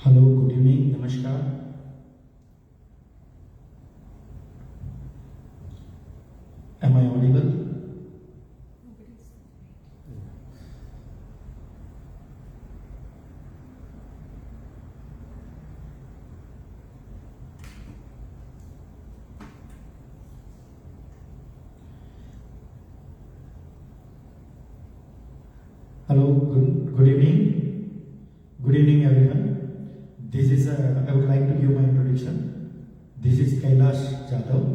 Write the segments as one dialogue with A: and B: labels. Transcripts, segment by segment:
A: Hello, good evening, नमस्कार। Am I audible? Hello, good evening. Good evening, everyone. This is I would like to give my introduction. This is Kailash Jadhav.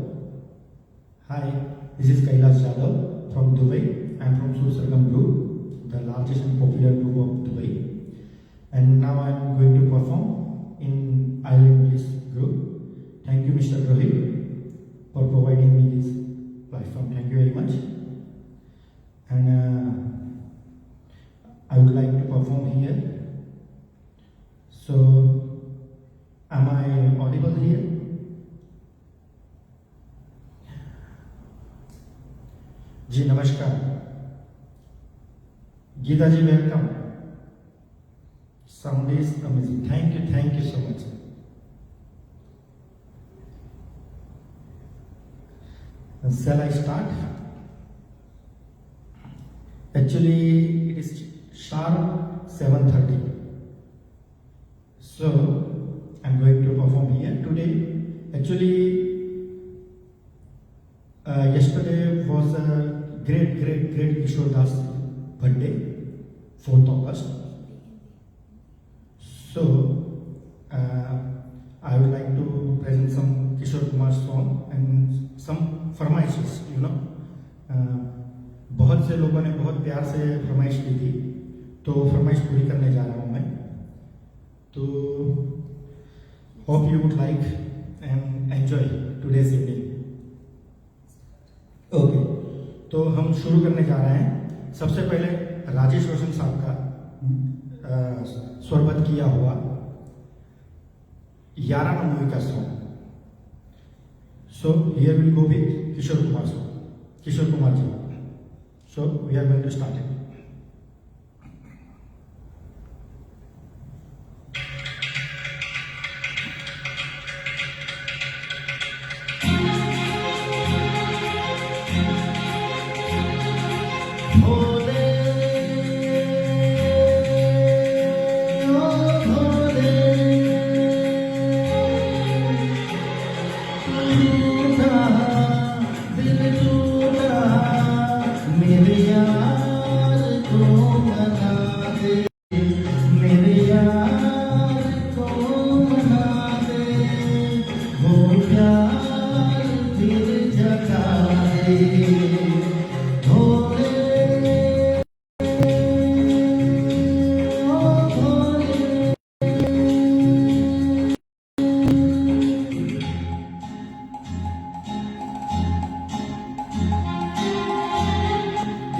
A: Hi, this is Kailash Jadhav from Dubai. I am from Sursargam Group, the largest and popular group of Dubai. And now I am going to perform in Island Bliss Group. Thank you, Mr. Rohit, for providing me this platform. Thank you very much. And I would like to perform here. So, am I audible here? जी नमस्कार, गीता जी welcome. Sound is amazing. Thank you so much. Shall I start? Actually, it is sharp 7:30. So, I'm going to perform here today. Actually, yesterday was a great Kishore Das birthday, 4th August. So, I would like to present some Kishore Kumar song and some फरमाइशेस. बहुत से लोगों ने बहुत प्यार से फरमाइश की थी, तो फरमाइश पूरी करने जा रहा हूँ मैं. तो hope you would like and enjoy today's evening. Okay, तो हम शुरू करने जा रहे हैं. सबसे पहले राजेश रोशन साहब का स्वरबद्ध किया हुआ याराना मूवी का song. So here will go with Kishore Kumar ji. So we are going to start it.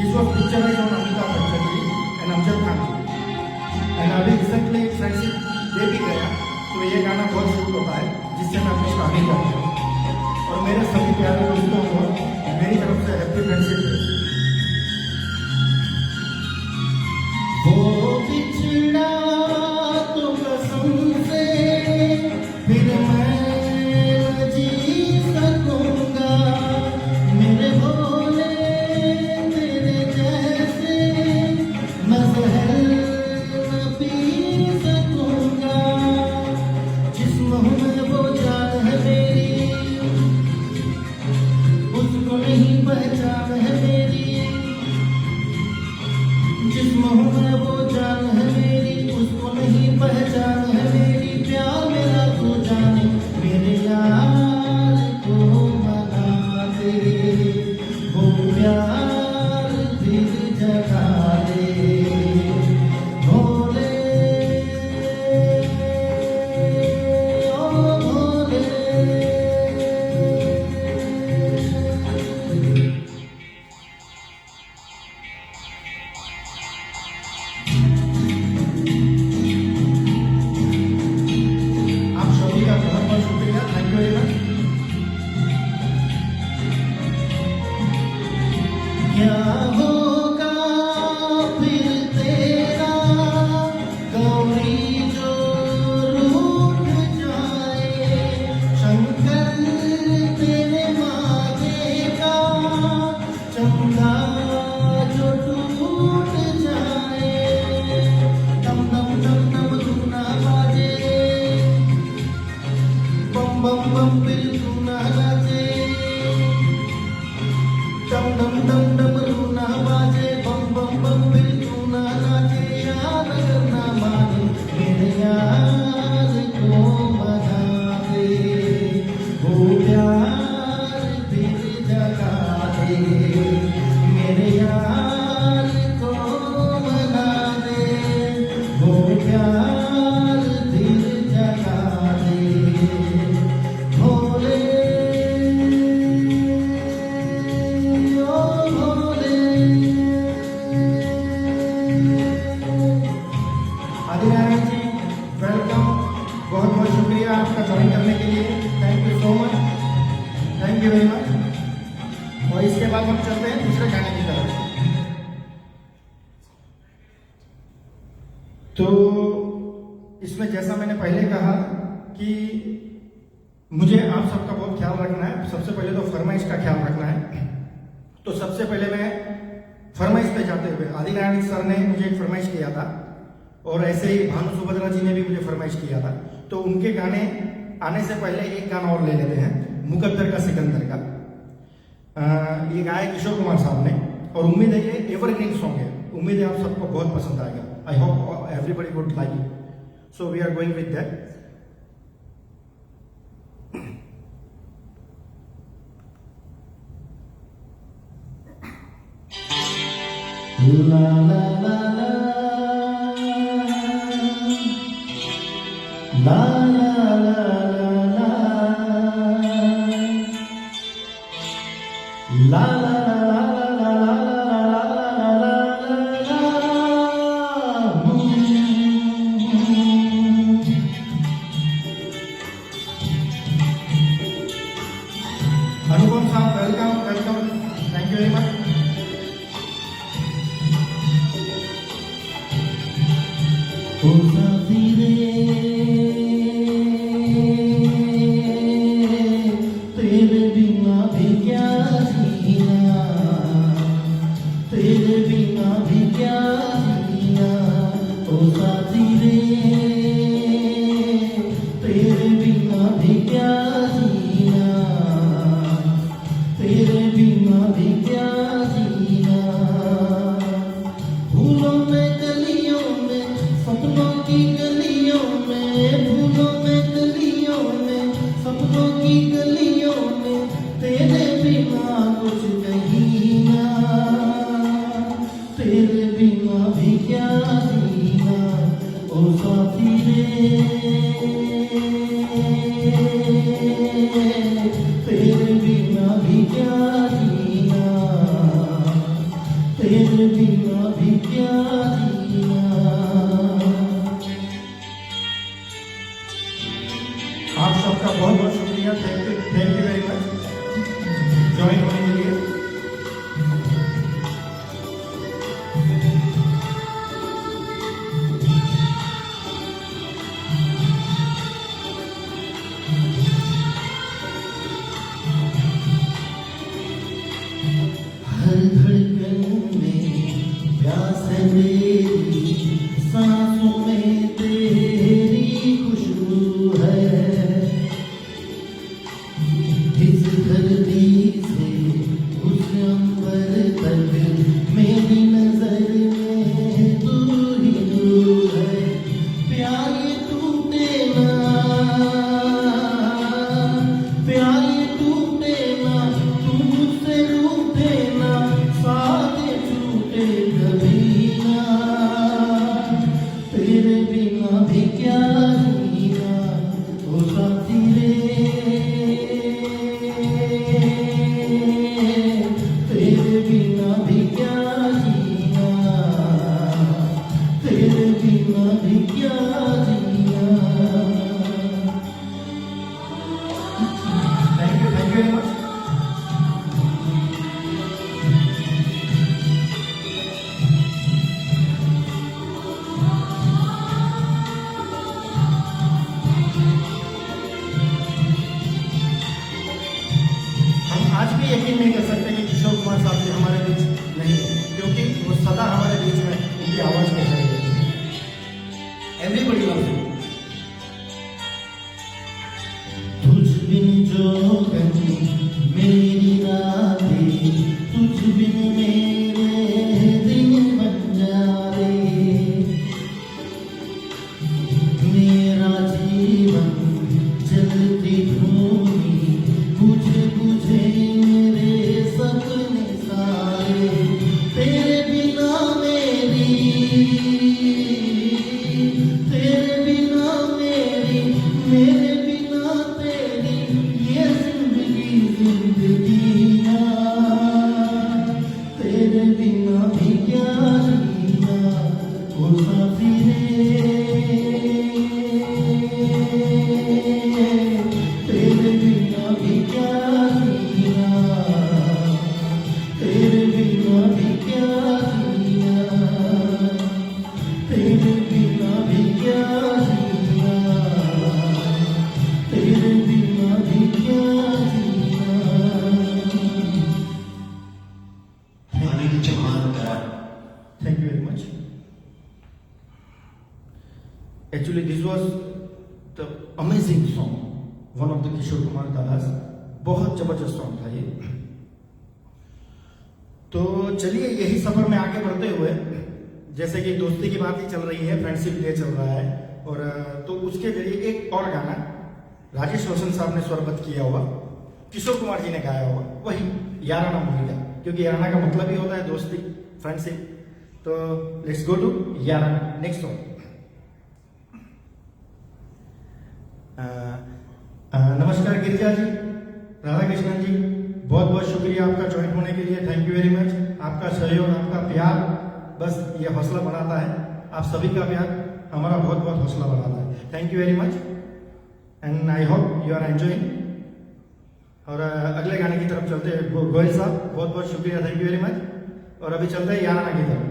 A: This was picturized on Amitabh Bachchan ji and Amjad Khan ji. And अभी रिसेंटली फ्रेंडशिप डे भी गया, तो ये गाना बहुत शूट होता है, जिससे मैं अपनी स्टार्टिंग करता हूँ. और मेरे सभी प्यारे दोस्तों को मेरी तरफ से हैप्पी फ्रेंडशिप डे. वो बिछड़ा तो कसम से फिर मैं जी सकूंगा, मेरे भोले तेरे जैसे मजहर न पी सकूंगा. जिस्म में वो जान है मेरी, उसको नहीं पहचान है मेरी. फिर तू ना नाचे, डम डम डम डमरू ना बाजे, बम बम बम फिर तू ना नाचे, याद करना माने मेरे यार को मना दे, वो प्यार फिर जगा दे, मेरे यार को मना दे, वो प्यार फिर जगा दे, भोले ओ भोले। आदिनारायण जी वेलकम, बहुत बहुत शुक्रिया आपका ज्वाइन करने के लिए, thank you so much, thank you very much. और इसके बाद हम चलते हैं दूसरे गाने की तरफ। तो इसमें जैसा मैंने पहले कहा कि मुझे आप सबका बहुत ख्याल रखना है। सबसे पहले तो फरमाइश का ख्याल रखना है। तो सबसे पहले मैं फरमाइश पे जाते हुए, आदिनारायण सर ने मुझे एक फरमाइश किया था और ऐसे ही भानु सुभद्रा जी ने भी मुझे फरमाइश किया था। तो उनके गाने आने से पहले एक गाना और ले लेते हैं, मुकद्दर का सिकंदर का। ये गाया किशोर कुमार साहब ने और उम्मीद है ये एवरग्रीन सॉन्ग है। उम्मीद है आप सबको बहुत पसंद आएगा। I hope everybody would like it. So we are going with that. ला ला ला ला ला ला ला ला ला अनुपम साहब welcome welcome, thank you very much. ओ साथी रे तेरे बिना भी क्या जीना, तेरे बिना भी क्या जीना, ओ साथी रे तेरे बिना भी क्या जीना, तेरे बिना भी क्या जीना, फूलों में गलियों में सपनों की गलियों में, फूलों में गलियों में सपनों की गलियों में, तेरे बिना कुछ नहीं ना, तेरे बिना भी क्या जीना, ओ साथी रे तेरे बिना भी क्या जीना, तेरे बिना भी क्या जीना। आप सबका बहुत बहुत शुक्रिया, thank you very much join होने के लिए। हर धड़कन में प्यास है मेरी, सांसों में तेरी खुशबू है, इस धरती से उस अंबर तक मेरी नजर में तू ही तू है, प्यार ये टूटे ना, प्यार ये टूटे ना, तू मुझसे रूठे ना, साथ छूटे कभी ना, तेरे बिना भी क्या जीना, ओ साथी रे तेरे बिना भी क्या जीना, तेरे बिना भी क्या जीना। Thank you very much. हम आज भी यकीन नहीं कर सकते कि किशोर कुमार साहब जी हमारे बीच नहीं है, क्योंकि वो सदा हमारे बीच में उनकी आवाज के जरिए एवरीबडी लव्स यू। तुझ बिन जो रोकन मेरी रातें तुझ बिन मेरे दिन बन जाए। मेरा जीवन जलती भूमि बुझे बुझे मेरे सपने सारे तेरे बिना मेरी मेरे बिना तेरी ये जिंदगी ना तेरे बिना भी क्या जीना ओ साथी तेरे बिना भी क्या जीना तेरे बिना भी क्या जीना तेरे बिना भी क्या जीना तेरे बिना भी क्या जीना।
B: Anil Chauhan Karad.
A: Thank you very much. Actually, this was the amazing song, one of the Kishore Kumar Dadas. बहुत जबरदस्त सॉन्ग था ये। तो चलिए यही सफर में आगे बढ़ते हुए, जैसे कि दोस्ती की बात ही चल रही है, फ्रेंडशिप डे चल रहा है, और तो उसके जरिए एक और गाना राजेश रोशन साहब ने स्वरबद्ध किया हुआ, किशोर कुमार जी ने गाया हुआ, वही याराना मूवी का, क्योंकि याराना का मतलब ही होता है दोस्ती, फ्रेंडशिप। तो let's go to Yaarana, next song. नमस्कार गिरिजा जी, राधा कृष्णन जी, बहुत बहुत शुक्रिया आपका ज्वाइन होने के लिए। Thank you very much. आपका सहयोग, आपका प्यार बस ये हौसला बढ़ाता है। आप सभी का प्यार हमारा बहुत बहुत हौसला बढ़ाता है। Thank you very much and I hope you are enjoying. और अगले गाने की तरफ चलते हैं। गोयल साहब बहुत बहुत शुक्रिया, थैंक यू वेरी मच। और अभी चलते हैं याराना की तरफ।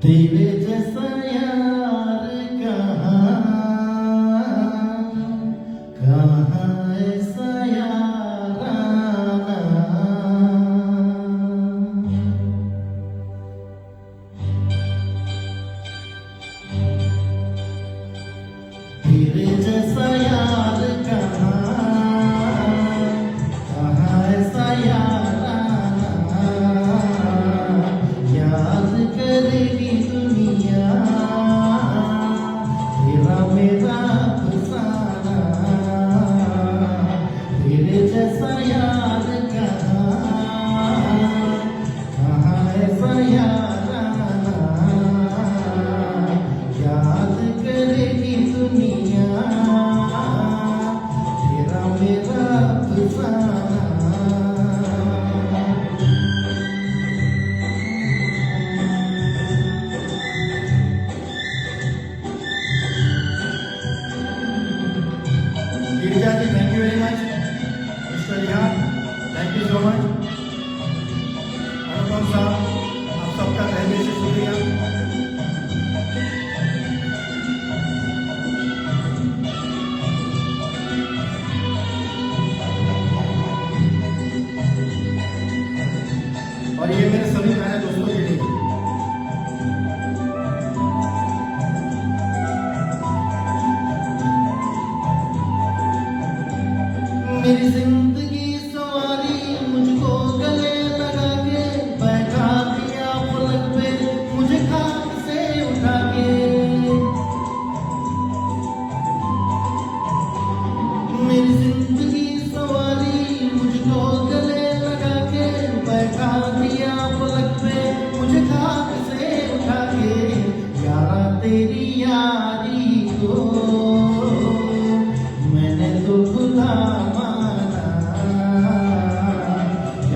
A: तेरे जैसा यार कहाँ ऐसा याराना। तेरे जैसा यार कहाँ ऐसा याराना। याद करेगी दुनिया तेरा मेरा अफसाना। तेरे जैसा यार कहाँ ऐसा याराना। याद करेगी दुनिया तेरा मेरा अफसाना। Girija ji thank you very much. Mister Rihan thank you so much. Anupam साहब आप सबका तहे दिल से शुक्रिया। और ये मेरे सभी प्यारे दोस्तों के लिए मेरी जिंदगी सवारी मुझको गले लगा के बैठा दिया पलक पे मुझे खाक से उठा के। मेरी जिंदगी सवारी मुझको गले लगा के बैठा दिया पलक पे मुझे खाक से उठा के। यारा तेरी यारी को मैंने तो खुदा माना।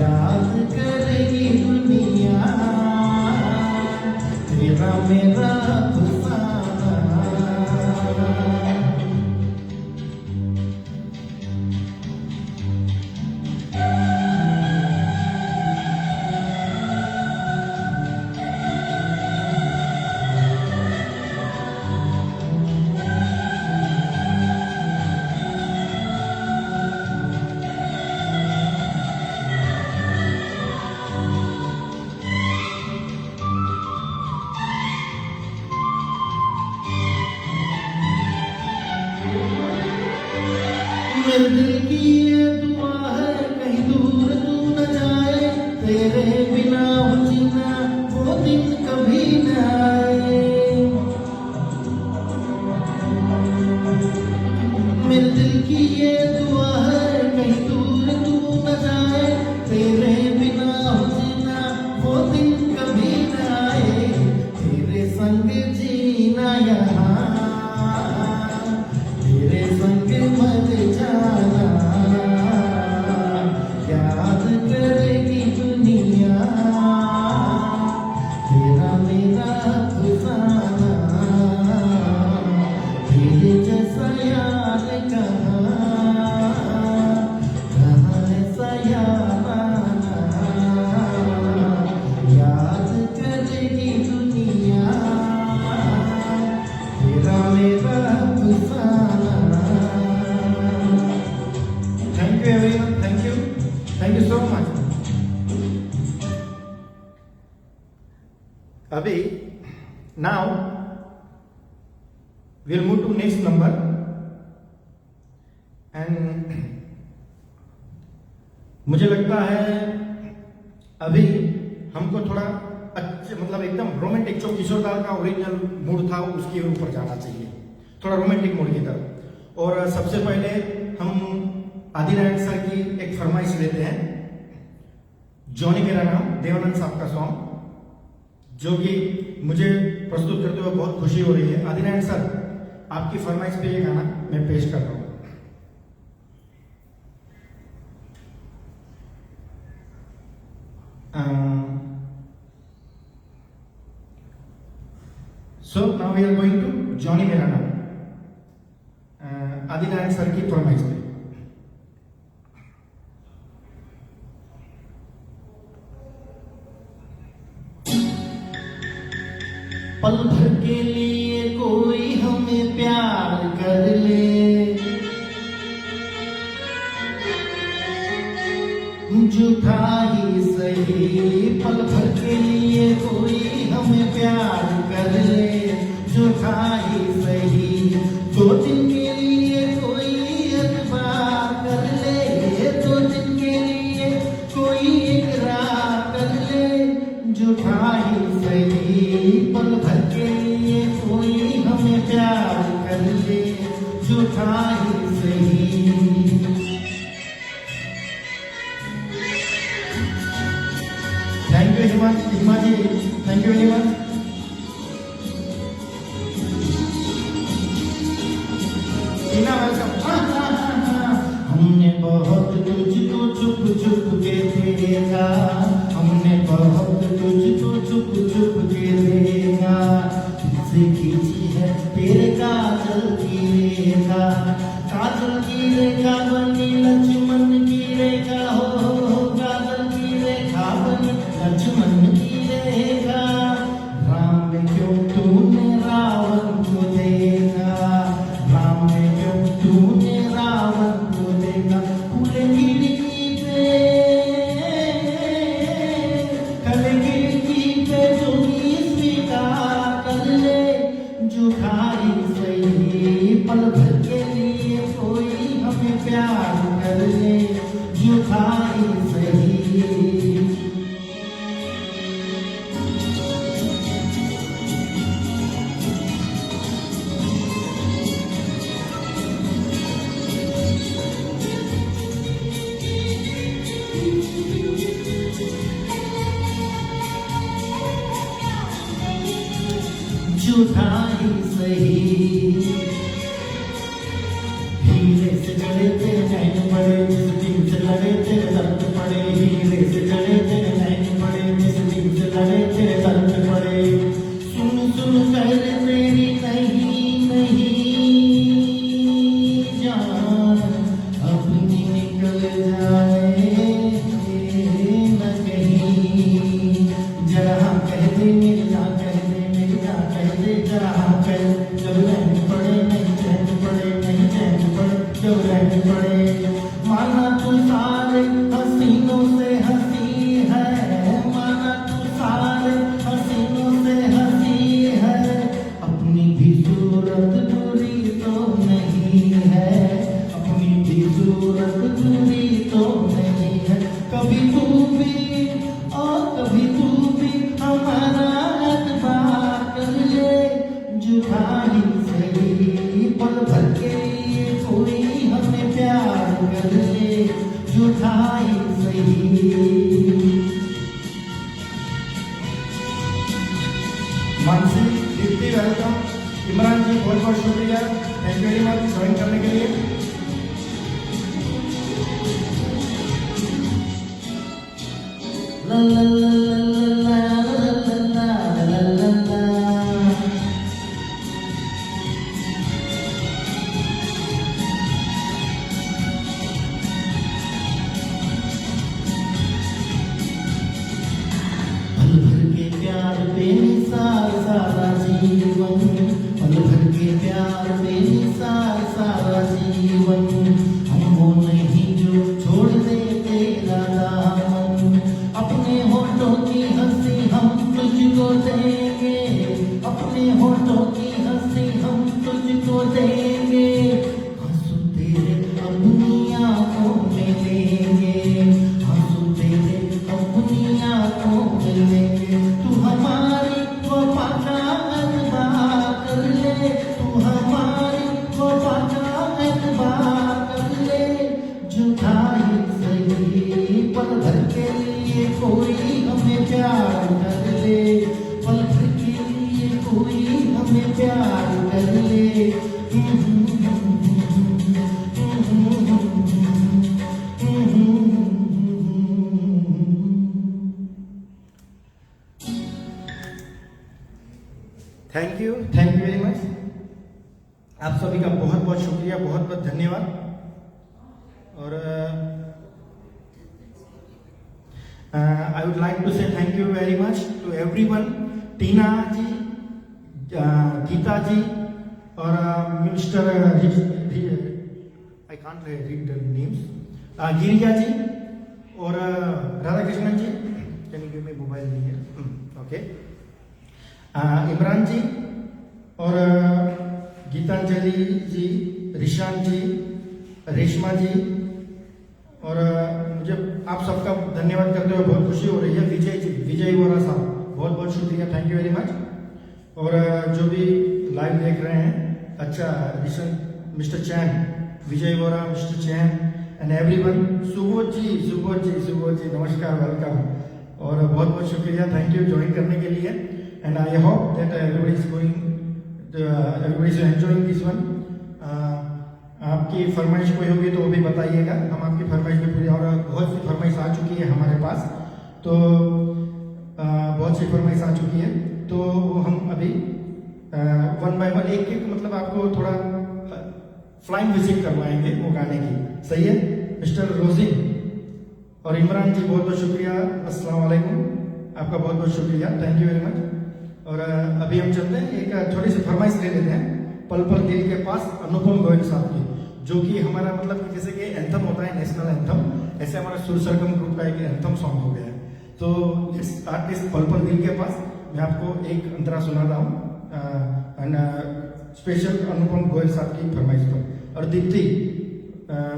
A: याद करेगी दुनिया तेरा मेरा अफसाना।
C: मेरे दिल की ये दुआ है कहीं दूर तू न जाए, तेरे बिना हो जीना वो दिन कभी न आए। मेरे दिल की ये दुआ है कहीं दूर तू न जाए, तेरे बिना हो जीना वो दिन कभी न आए। तेरे संग जीना यहाँ, तेरे संग मर जाना, याद करेगी दुनिया तेरा मेरा अफसाना। तेरे जैसा यार कहाँ ऐसा याराना, याद करेगी दुनिया तेरा मेरा अफसाना।
A: Thank you everyone, thank you so much. अभी now we'll move to next number and मुझे लगता है अभी हमको थोड़ा अच्छे मतलब एकदम रोमांटिक जो किशोर दा का ओरिजिनल मूड था उसके ऊपर जाना चाहिए, थोड़ा रोमांटिक मूड की तरफ। और सबसे पहले हम आदिनारायण सर की एक फरमाइश लेते हैं, जॉनी मेरा नाम, देवानंद साहब का सॉन्ग, जो कि मुझे प्रस्तुत करते हुए बहुत खुशी हो रही है। आदिनारायण सर, आपकी फरमाइश पे ये गाना मैं पेश कर रहा हूं। So now we are going to Johnny Mera Naam, Adinarayana sir की फरमाइश पे।
C: पल भर के लिए कोई हमें प्यार कर ले, झूठा ही सही। पल भर के लिए कोई हमें प्यार कर ले, झूठा ही सही। 2 दिन के लिए कोई एतबार कर ले, 2 दिन के लिए कोई इकरार कर ले, झूठा ही सही। पल भर के लिए कोई हमें प्यार कर ले, झूठा ही सही।
A: Thank you Hima ji, thank you very much. Tina welcome.
C: हमने बहुत तुझको छुप छुप के देखा, हमने बहुत तुझको छुप छुप के देखा। तुझसे खींची है तेरे काजल की रेखा, काजल की रेखा बनी लक्ष्मण की रेखा, हो काजल की रेखा बनी लक्ष्मण की रेखा। राम ने क्यों तूने रावण को देखा, राम ने क्यों तूने रावण को देखा। खुले खिड़की पे, खुले खिड़की पे जोगी स्वीकार कर ले, झूठा ही सही। पल भर के लिए कोई हमें प्यार कर ले, झूठा ही सही। झूठा ही सही। हीरे से जड़े थे नैन पड़े, जिस दिन से लड़े थे दर्द पड़े। हीरे से जड़े थे नैन पड़े, जिस दिन से लड़े थे दर्द पड़े। सुन सुन कर मेरी नहीं नहीं जान, अपनी निकल जाए न कहीं। जरा कह दे मेरी ना कह दे, मेरी ना कह दे, जरा कह। जब रैन पड़े नहीं चैन पड़े, नहीं चैन पड़े जब रैन पड़े। माना तू सारे हसीनों से हंसी है, माना तू सारे हसीनों से हंसी है। अपनी भी सूरत बुरी तो नहीं है, अपनी भी झूठा ही सही, पल भर के लिए कोई हमें प्यार कर ले, झूठा ही सही। मानसी, दीप्ति वेलकम। इमरान जी बहुत बहुत शुक्रिया, thank you very much join करने के लिए। ला ला ला ला ला ला ला ला। पल भर के प्यार पे निसार सारा जीवन, पल भर के प्यार पे निसार सारा जीवन, हम वो नहीं जो छोड़ दे तेरा दामन, अपने होठों की हंसी हम तुझको देंगे, अपने होठों की हंसी हम तुझको देंगे, आंसू तेरे अपनी आंखों में लेंगे, आंसू तेरे अपनी आंखों में लेंगे। तू हमारी वफा का एतबार कर ले, तू हमारी वफा का एतबार कर ले, झूठा ही सही, पल भर के लिए कोई हमें प्यार कर ले, पल भर के लिए कोई हमें प्यार कर ले।
A: Thank you very much. आप सभी का बहुत बहुत शुक्रिया, बहुत बहुत धन्यवाद। और I would like to say thank you very much to everyone. Tina ji, Geeta ji और mister I can't read the names, Girija ji और Radha Krishnan ji. Can you give me mobile number? Okay. Imran ji और गीतांजलि जी, रिशान जी, रेशमा जी और मुझे आप सबका धन्यवाद करते हुए बहुत खुशी हो रही है। विजय जी, विजय वोरा साहब, बहुत बहुत शुक्रिया, थैंक यू वेरी मच। और जो भी लाइव देख रहे हैं, अच्छा Rishan, mister Chain, Vijay Vora, mister Chain and everyone. Subodh ji नमस्कार, वेलकम और बहुत बहुत शुक्रिया, थैंक यू ज्वाइन करने के लिए। And I hope that everybody is enjoying this one. आपकी फरमाइश कोई होगी तो वो भी बताइएगा, हम आपकी फरमाइश भी पूरी, और बहुत सी फरमाइश आ चुकी है हमारे पास, तो बहुत सी फरमाइश आ चुकी है, तो वो हम अभी वन बाय वन एक एक मतलब आपको थोड़ा फ्लाइंग विजिट करवाएंगे वो गाने की। सही है? मिस्टर रोजिन और इमरान जी बहुत बहुत शुक्रिया, अस्सलाम वालेकुम, आपका बहुत बहुत शुक्रिया, थैंक यू वेरी मच। और अभी हम चलते हैं, एक छोटी सी फरमाइश ले लेते हैं पल पल दिल के पास, अनुपम गोयल साहब की, जो कि हमारा मतलब जैसे कि एंथम होता है, नेशनल एंथम, ऐसे हमारा सुर सरगम ग्रुप का एक एंथम सॉन्ग हो गया है। तो इस आर्टिस्ट पल पल दिल के पास मैं आपको एक अंतरा सुनाता हूँ एंड स्पेशल अनुपम गोयल साहब की फरमाइश पर। और Deepti,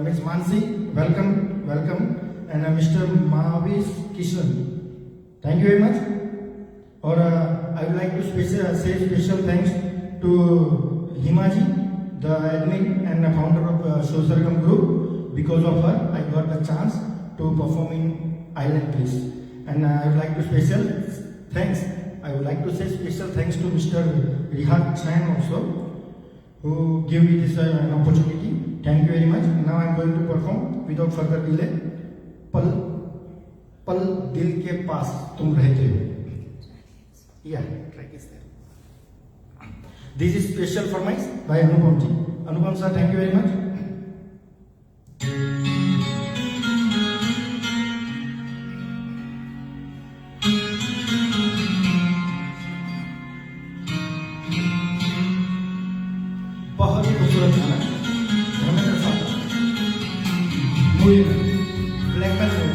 A: miss Mansi, welcome welcome and mister Mahavir Kishan, thank you very much. और I would like to say special thanks to Hima ji, the admin and the founder of Sur Sargam group. Because of her, I got the chance to perform in Island Place. And I would like to say special thanks to Mr. Rihat Chan also, who gave me this opportunity. Thank you very much. Now I am going to perform without further delay. पल पल दिल के पास तुम रहते हो। Yeah, track is there. This is special for my by Anupam ji. Anupam sir, thank you very much. बहुत ही खूबसूरत गाना, धर्मेंद्र साहब, मूवी में ब्लैक मैन में।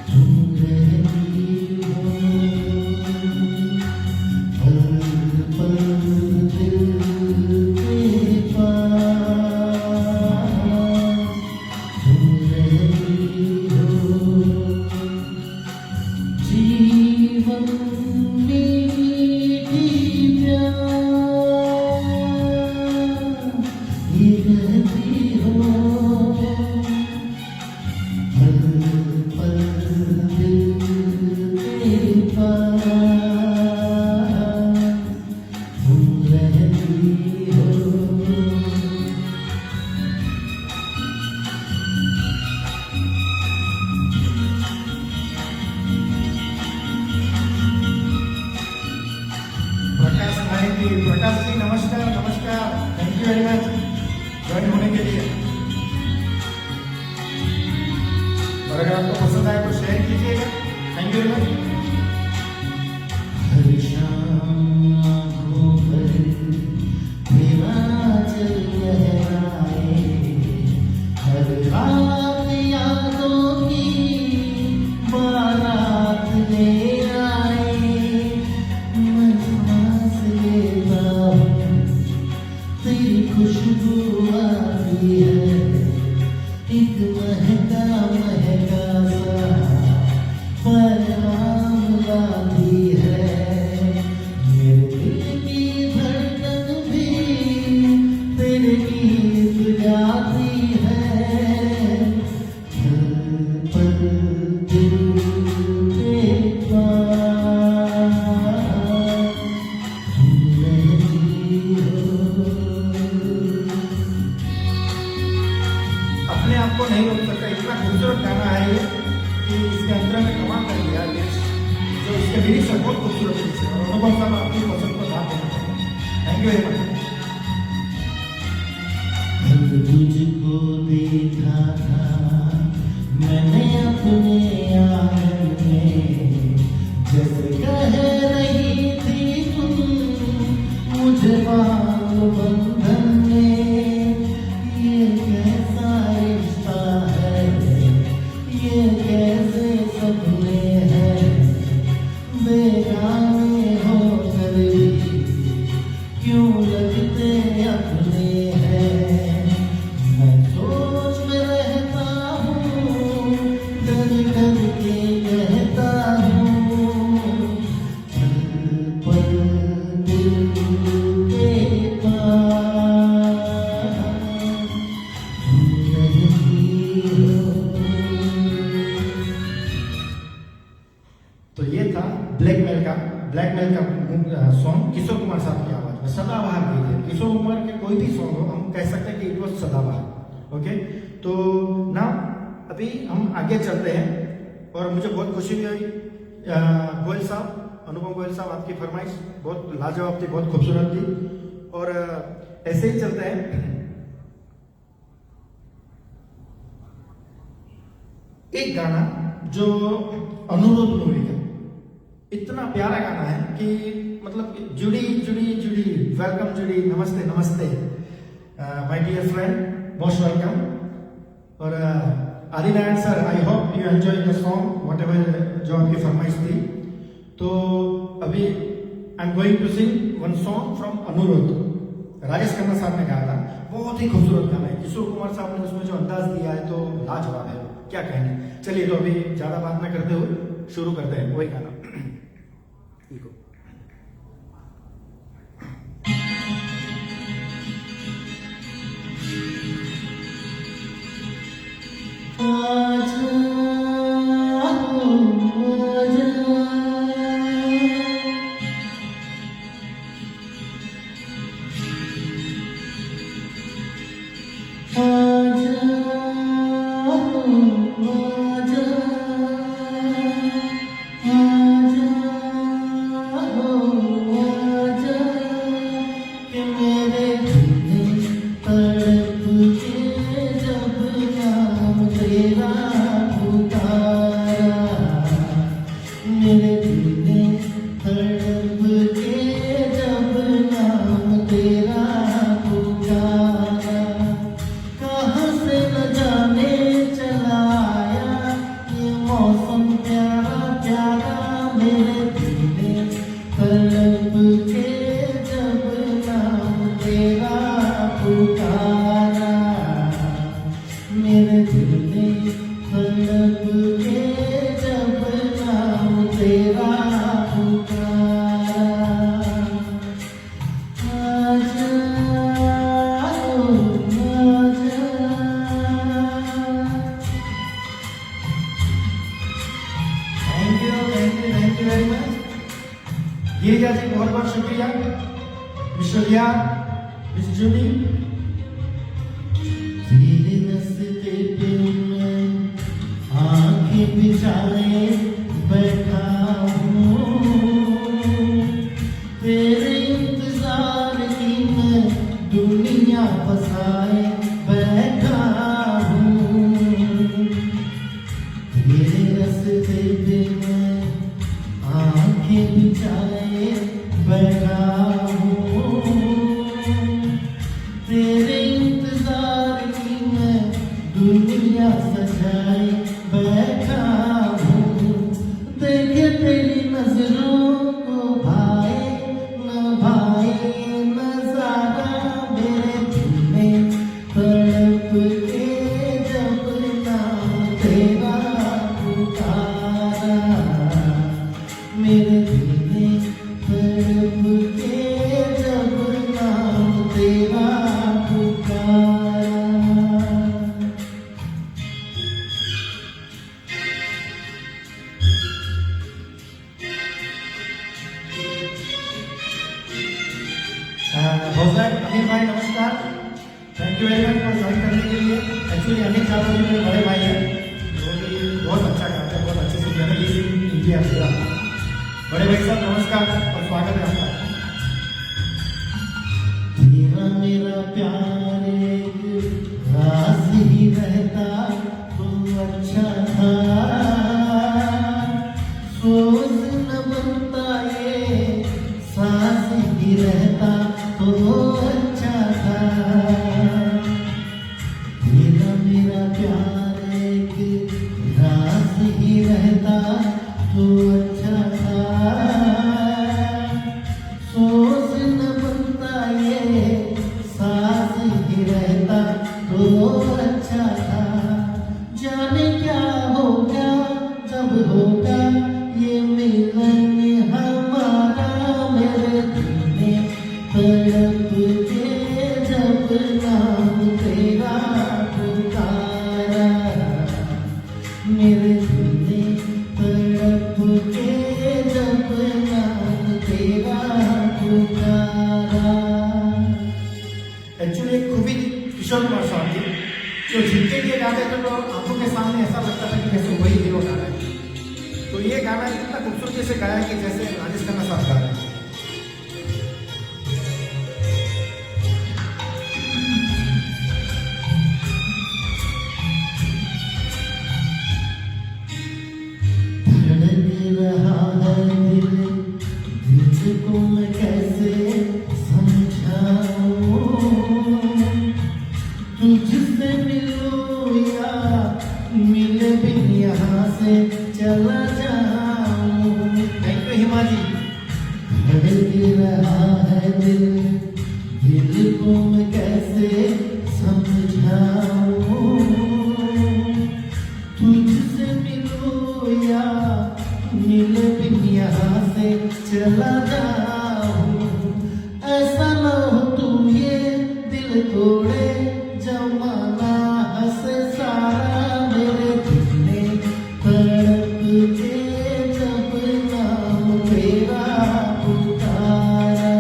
C: तुम मीठी प्यार ये कहती हो पल पल दिल के पास तुम रहती हो।
A: प्रकाश जी नमस्कार नमस्कार, thank you very much join होने के लिए। और अगर आपको पसंद आए तो शेयर कीजिएगा, थैंक यू वेरी मच।
C: हर शाम आँखों पर तेरा चल लहराए, हर रात यादों की बारात ले आए। मैं सांस लेता हूँ तेरी खुशबू आती है, एक महका महका सा पैगाम लाती है। मेरे दिल की धड़कन भी तेरे गीत गाती है। पल पल दिल के पास तुम रहती हो।
A: अपने आप को नहीं रोक सकता, इतना खूबसूरत गाना है ये कि इसके अंदर में कमाल कर दिया लिरिक्स, जो इसके लिरिक्स है बहुत खूबसूरत लिरिक्स है। और अनुभव साहब आपकी पसंद को ध्यान देना चाहिए, थैंक यू वेरी मच।
C: जब तुझको देखा था मैंने अपने आंगन में, जब कह रही थी तुम मुझे बाल बंधन में। ये कैसा रिश्ता है, ये कैसे सपने हैं, बेगाने होकर भी क्यों लगते अपने हैं। मैं सोच में रहता हूँ, डर डर के कहता हूँ, पल पल दिल के पास तुम रहती हो।
A: तो ये था ब्लैकमेल का सॉन्ग, किशोर कुमार साहब की आवाज में, सदाबहार गीत है। किशोर कुमार के कोई भी सॉन्ग हो, हम कह सकते हैं कि इट वॉज सदाबहार। ओके, तो ना अभी हम आगे चलते हैं। और मुझे बहुत खुशी हुई, गोयल साहब, अनुपम गोयल साहब, आपकी फरमाइश बहुत लाजवाब थी, बहुत खूबसूरत थी। और ऐसे ही चलते हैं। एक गाना जो अनुरोध मूवी का, इतना प्यारा गाना है कि मतलब जुड़ी जुड़ी जुड़ी, वेलकम जुड़ी, नमस्ते नमस्ते, my dear friend, most welcome. और Adinarayan sir, I hope you enjoy the song, whatever जो आपकी फरमाइश थी। तो अभी I am going to sing one song from Anurodh, Rajesh Khanna साहब ने गाया था, बहुत ही खूबसूरत गाना है। किशोर कुमार साहब ने उसमें जो अंदाज दिया है तो लाजवाब है, क्या कहने। चलिए, तो अभी ज्यादा बात न करते हुए शुरू करते हैं वही गाना।
C: तेरा
A: गिरिजा जी बहुत बहुत शुक्रिया। मिस्टर लिया, मिस जूली,
C: तेरे रास्ते पे मैं आंखें बिछाए बैठा हूँ, तेरे इंतजार की मैं दुनिया बसाए बैठा हूँ। तेरे रास्ते पे मैं आंखें बिछाए बैठा हूँ, तेरे इंतजार की मैं दुनिया सजाए बैठा हूँ। देखे तेरी नजरों को भाए न भाए नजारा, मेरे दिल में तड़प के जब नाम तेरा पुकारा, मेरे दिल में तड़प के जब नाम तेरा पुकारा।
A: हौसला अनिल भाई नमस्कार, thank you very much for join करने के लिए। एक्चुअली अनिल यादव जी मेरे बड़े भाई हैं, जो कि बहुत अच्छा गाते हैं, बहुत अच्छे से गाते हैं, इंडिया पूरा। बड़े भाई साहब नमस्कार और स्वागत है आपका।
C: तेरा मेरा प्यार एक राज ही रहता तो अच्छा था, सोच न बनता ये सांस ही रहता तो अच्छा था। तेरा मेरा प्यार एक राज ही रहता तो अच्छा था, सोच न बनता ये सांस ही रहता तो अच्छा था। जाने क्या होगा जब होगा ये मिलन हमारा, मेरे दिल में तड़प के जब नाम तेरा पुकारा, मेरे दिल में तड़प के जब नाम तेरा पुकारा।
A: एक्चुअली एक खूबी किशोर कुमार साहब की, जो जिनके लिए गाते थे तो आंखों के सामने ऐसा लगता था कि जैसे वही हीरो गा रहा है। तो ये गाना इतना खूबसूरती से गाया कि जैसे राजेश खन्ना साहब गा रहे हैं।
C: धड़क रहा है दिल, दिल को मैं कैसे समझाऊं, तुझसे मिलूं या मिले बिन यहाँ से चला जाऊं।
A: थैंक यू हिमा जी।
C: धड़क रहा है दिल, दिल को मैं कैसे समझाऊं, तुझसे मिलूं या मिले बिन यहाँ से चला जाऊं। ऐसा न हो तुम ये दिल तोड़े, जमाना हंसे सारा, मेरे दिल में तड़प के जब नाम तेरा पुकारा,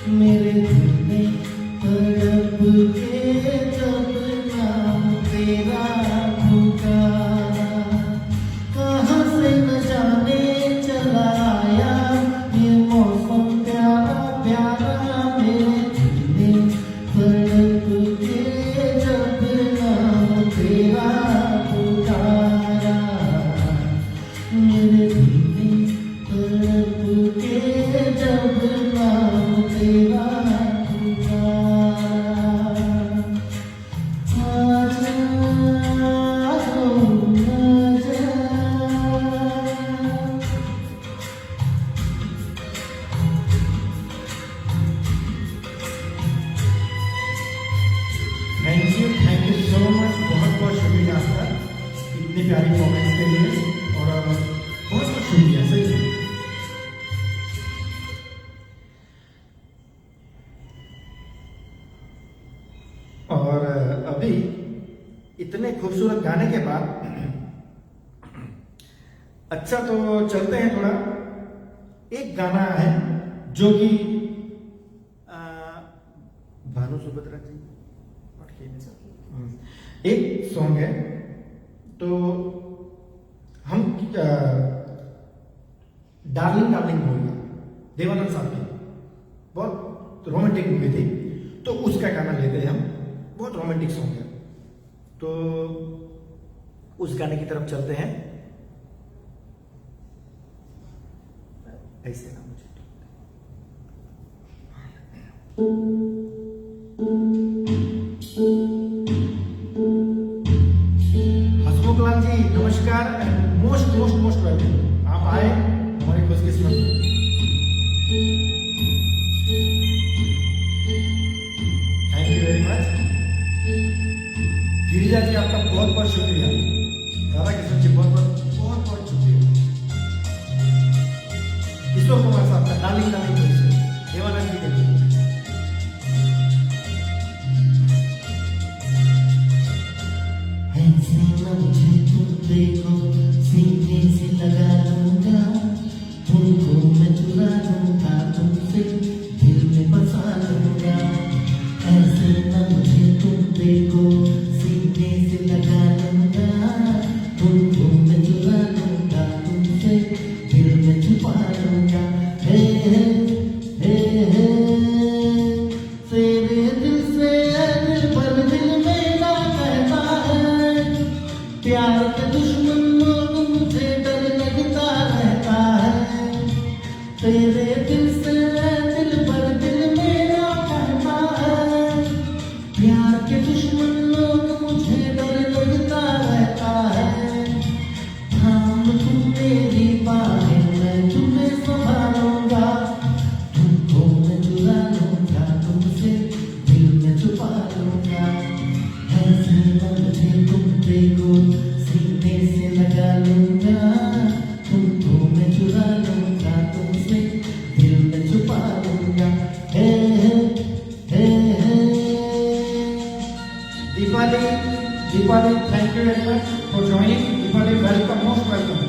C: मेरे दिल में तड़प के जब नाम तेरा पुकारा। कहाँ से न जाने चला आया ये मौसम प्यारा प्यारा, मेरे दिल में तड़प के जब नाम तेरा पुकारा, मेरे दिल में तड़प के जब नाम तेरा पुकारा। आजा ओ आजा,
A: थैंक यू सो मच, बहुत बहुत शुक्रिया आपका इतनी प्यारी कमेंट्स के लिए, और बहुत बहुत शुक्रिया। सही है। और अभी इतने खूबसूरत गाने के बाद अच्छा तो चलते हैं थोड़ा एक गाना है जो कि भानु सुभद्रा जी एक सॉन्ग है, तो हम डार्लिंग डार्लिंग मूवी देवानंद साहब की बहुत रोमांटिक मूवी थी, तो उसका गाना लेते हैं हम। बहुत रोमांटिक सॉन्ग है, तो उस गाने की तरफ चलते हैं। ऐसे ना मुझे हसमुख लाल जी नमस्कार, मोस्ट मोस्ट मोस्ट वेलकम। आप आए हमारी खुशकिस्मत। Thank you very much Girija ji, आपका बहुत बहुत शुक्रिया। राधा कृष्ण जी बहुत बहुत बहुत शुक्रिया। किशोर कुमार साहब का डार्लिंग डार्लिंग मूवी से देवानंद जी के लिए।
C: ऐसे न मुझे तुम देखो, सीने से लगा लूंगा, तुमको मैं चुरा लूंगा, तुमसे दिल में बसा लूंगा। ऐसे न मुझे तुम देखो, सीने से लगा लूंगा, तुमको मैं चुरा लूंगा, तुमसे दिल में छुपा लूंगा। हे हे हे हे तेरे दिल से दिल पर दिल मेरा कहता है, प्यार के दुश्मन लोग मुझे डर लगता रहता है। तेरे दिल से दिल पर दिल मेरा कहता है, प्यार के दुश्मन लोग मुझे डर लगता रहता है। थाम तुम मेरी बाहें, मैं तुम्हें संभालूंगा, तुमको मैं चुरा लूंगा, तुमसे दिल में छुपा लूंगा। ऐसे न मुझे तुम देखो, सीने से लगा लूंगा, तुमको मैं चुरा लूंगा, तुमसे दिल में छुपा लूंगा। हे हे हे
A: Deepali, Deepali thank you very much for joining. Deepali welcome, most welcome.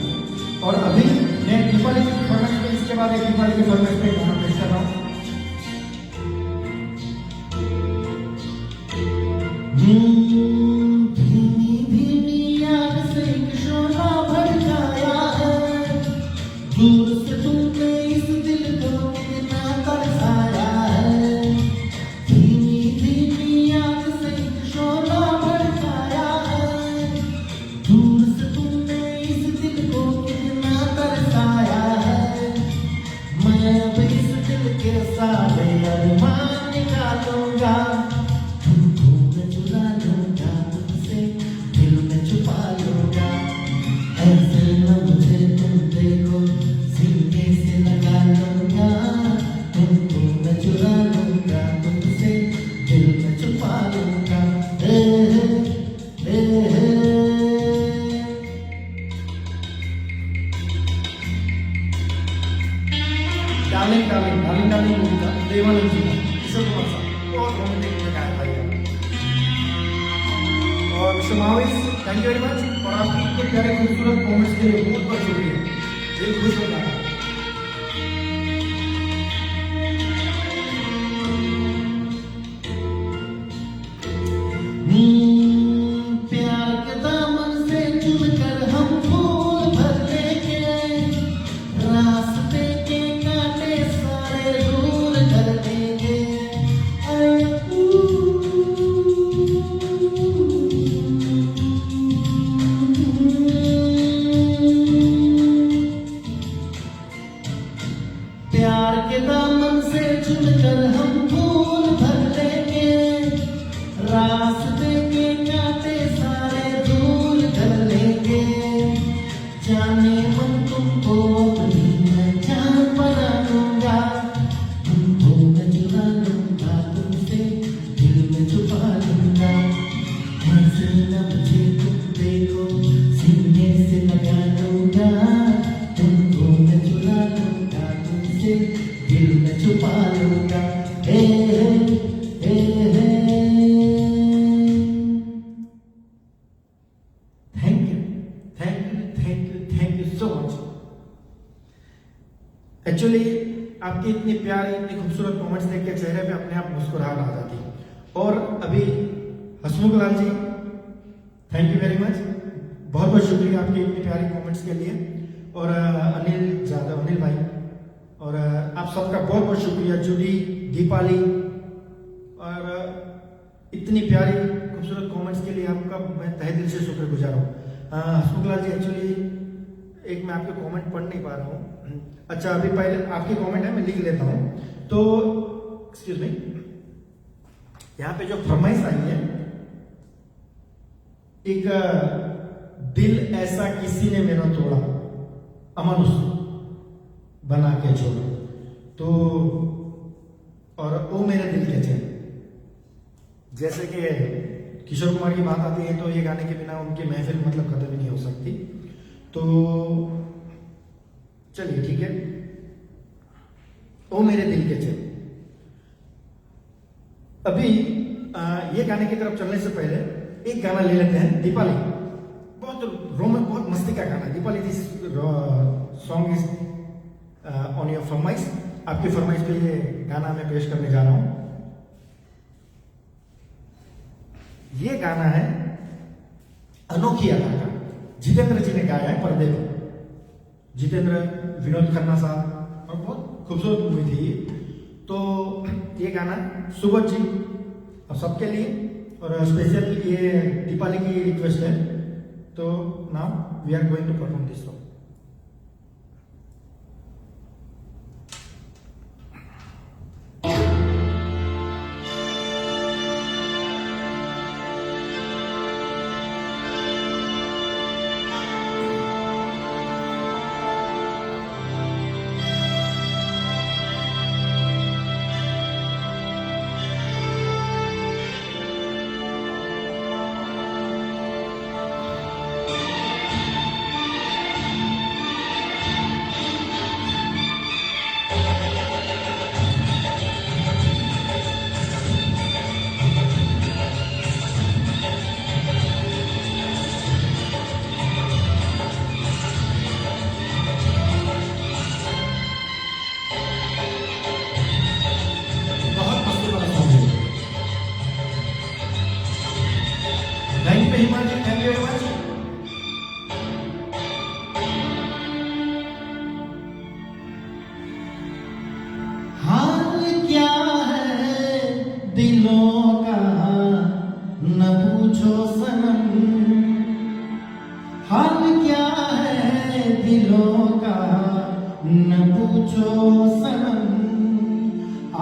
A: और अभी मैं दीपाली की फरमाइश पे, इसके बाद एक दीपाली की फरमाइश पे गाना पेश कर रहा हूँ।
C: भीनी भीनी आग से एक शोला भड़काया है, दूर से तुमने इस दिल को कितना तरसाया है। भीनी भीनी आग से एक शोला भड़काया है, दूर से तुमने इस दिल को कितना तरसाया है। मैं अब इस दिल के सारे अरमान निकालूंगा, तुमको मैं चुरा लूंगा, तुमसे दिल में छुपा लूंगा। ऐसे न मुझे तुम देखो, सीने से लगा लूंगा, तुमको मैं चुरा लूंगा, तुमसे दिल में छुपा लूंगा। हे हे हे
A: darling darling darling darling movie था, देवानंद जी का, किशोर कुमार साहब, बहुत रोमांटिक में गाया था ये। और mister Mahavir thank you very much, और आपकी इतने प्यारे खूबसूरत कॉमेंट्स के लिए बहुत बहुत शुक्रिया। दिल खुश हो रहा है।
C: प्यार के दामन से चुनकर हम फूल भर लेंगे, रास्ते के कांटे सारे दूर कर देंगे। प्यार के दामन से चुनकर हम फूल भर लेंगे, रास्ते के कांटे सारे दूर कर लेंगे। जाने मन तुमको अपनी मैं जान बना लूंगा, तुमको मैं चुरा लूंगा, तुमसे दिल में छुपा लूंगा। ऐसे न मुझे तुम देखो, सीने से लगा लूंगा, तुमको मैं चुरा लूंगा, तुमसे दिल में छुपा लूंगा। हे हे हे
A: thank you thank you thank you thank you so much. Actually आपकी इतनी प्यारी इतनी खूबसूरत कमेंट्स देख के चेहरे पे अपने आप मुस्कुराहट आ जाती है। और अभी हसमुख Lal ji, thank you very much, बहुत बहुत शुक्रिया आपकी इतनी प्यारी कमेंट्स के लिए। और अनिल जादव, अनिल भाई, और आप सबका बहुत बहुत शुक्रिया, जूडी, दीपाली, और इतनी प्यारी खूबसूरत कमेंट्स के लिए आपका मैं तहे दिल से शुक्रगुजार हूँ। हसमुख लाल जी, एक्चुअली एक मैं आपके कमेंट पढ़ नहीं पा रहा हूँ। अच्छा, अभी पहले आपके कमेंट है, मैं लिख लेता हूँ। तो एक्सक्यूज मी, यहाँ पे जो फरमाइश आई है, एक दिल ऐसा किसी ने मेरा तोड़ा, अमानुष बना के छोड़ा, तो और वो मेरे दिल के चैन। जैसे कि किशोर कुमार की बात आती है तो ये गाने के बिना उनकी महफिल मतलब खत्म ही नहीं हो सकती। तो चलिए ठीक है, वो मेरे दिल के चैन। अभी ये गाने की तरफ चलने से पहले एक गाना ले लेते हैं, दीपाली, बहुत रोमन, बहुत मस्ती का गाना। Deepali, this song is on your फरमाइश, आपकी फरमाइश पे ये गाना मैं पेश करने जा रहा हूं। ये गाना है अनोखी अदा का, जितेंद्र जी ने गाया है, पर्दे पर। जितेंद्र, विनोद खन्ना साहब, और बहुत खूबसूरत मूवी थी। तो ये गाना सुबोध जी और सबके लिए, और स्पेशल ये दीपाली की रिक्वेस्ट है। तो now we are going to perform this song. Thank you very much. Thank you very much.
C: हाल क्या है दिलों का न पूछो सनम, हाल क्या है दिलों का न पूछो सनम,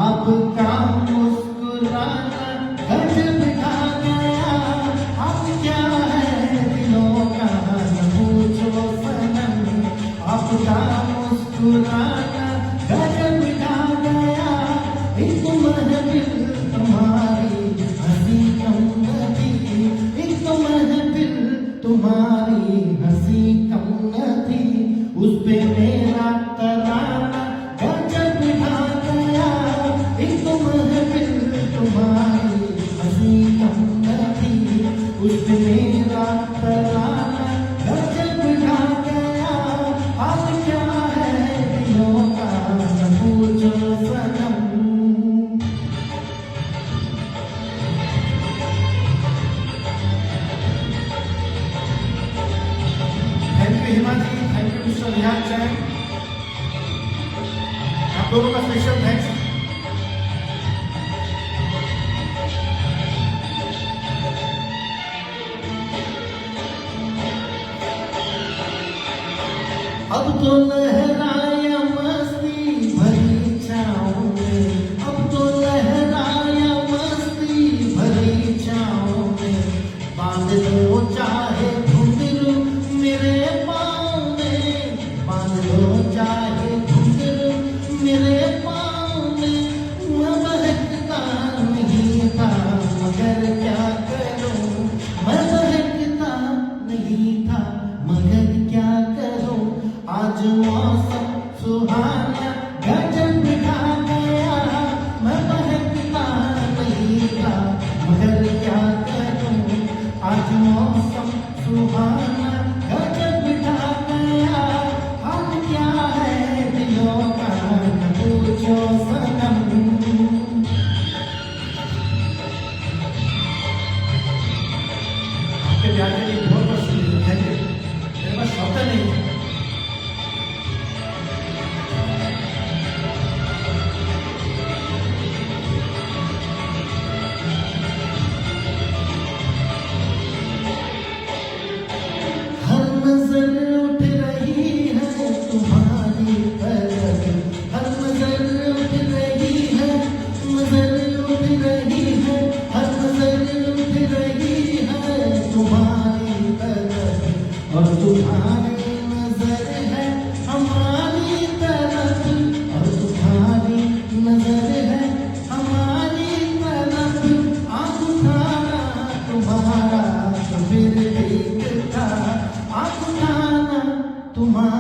C: आपका मुस्कुराना गजब ढा गया, हाल क्या है दिलों का न पूछो सनम, आपका मुस्कुराना गजब ढा गया, एक महफिल तुम्हारी हंसी कम न थी, एक महफिल तुम्हारी हंसी कम न थी, उस पे मेरा तराना गजब ढा गया, एक महफिल तुम्हारी हंसी कम न थी, उस पे मेरा तराना गजब ढा गया, हाल क्या है दिलों का न पूछो सनम।
A: Thank you Himaji, thank you mister Rihan Jain, आप दोनों का स्पेशल थैंक्स।
C: अब तो लहराया मस्ती भरी छाँव में, अब तो लहराया मस्ती भरी छाँव में, बांध लो चाहे घुंघरू मेरे पाँव में, बांध लो चाहे घुंघरू मेरे पाँव में, मैं बहकता नहीं था मगर क्या करूं, मैं बहकता नहीं था मगर क्या करूं, आज मौसम सुहाना गजब ढा गया, मैं बहकता नहीं था मगर क्या करूं, आज मौसम सुहाना गजब ढा गया, हाल क्या है दिलों का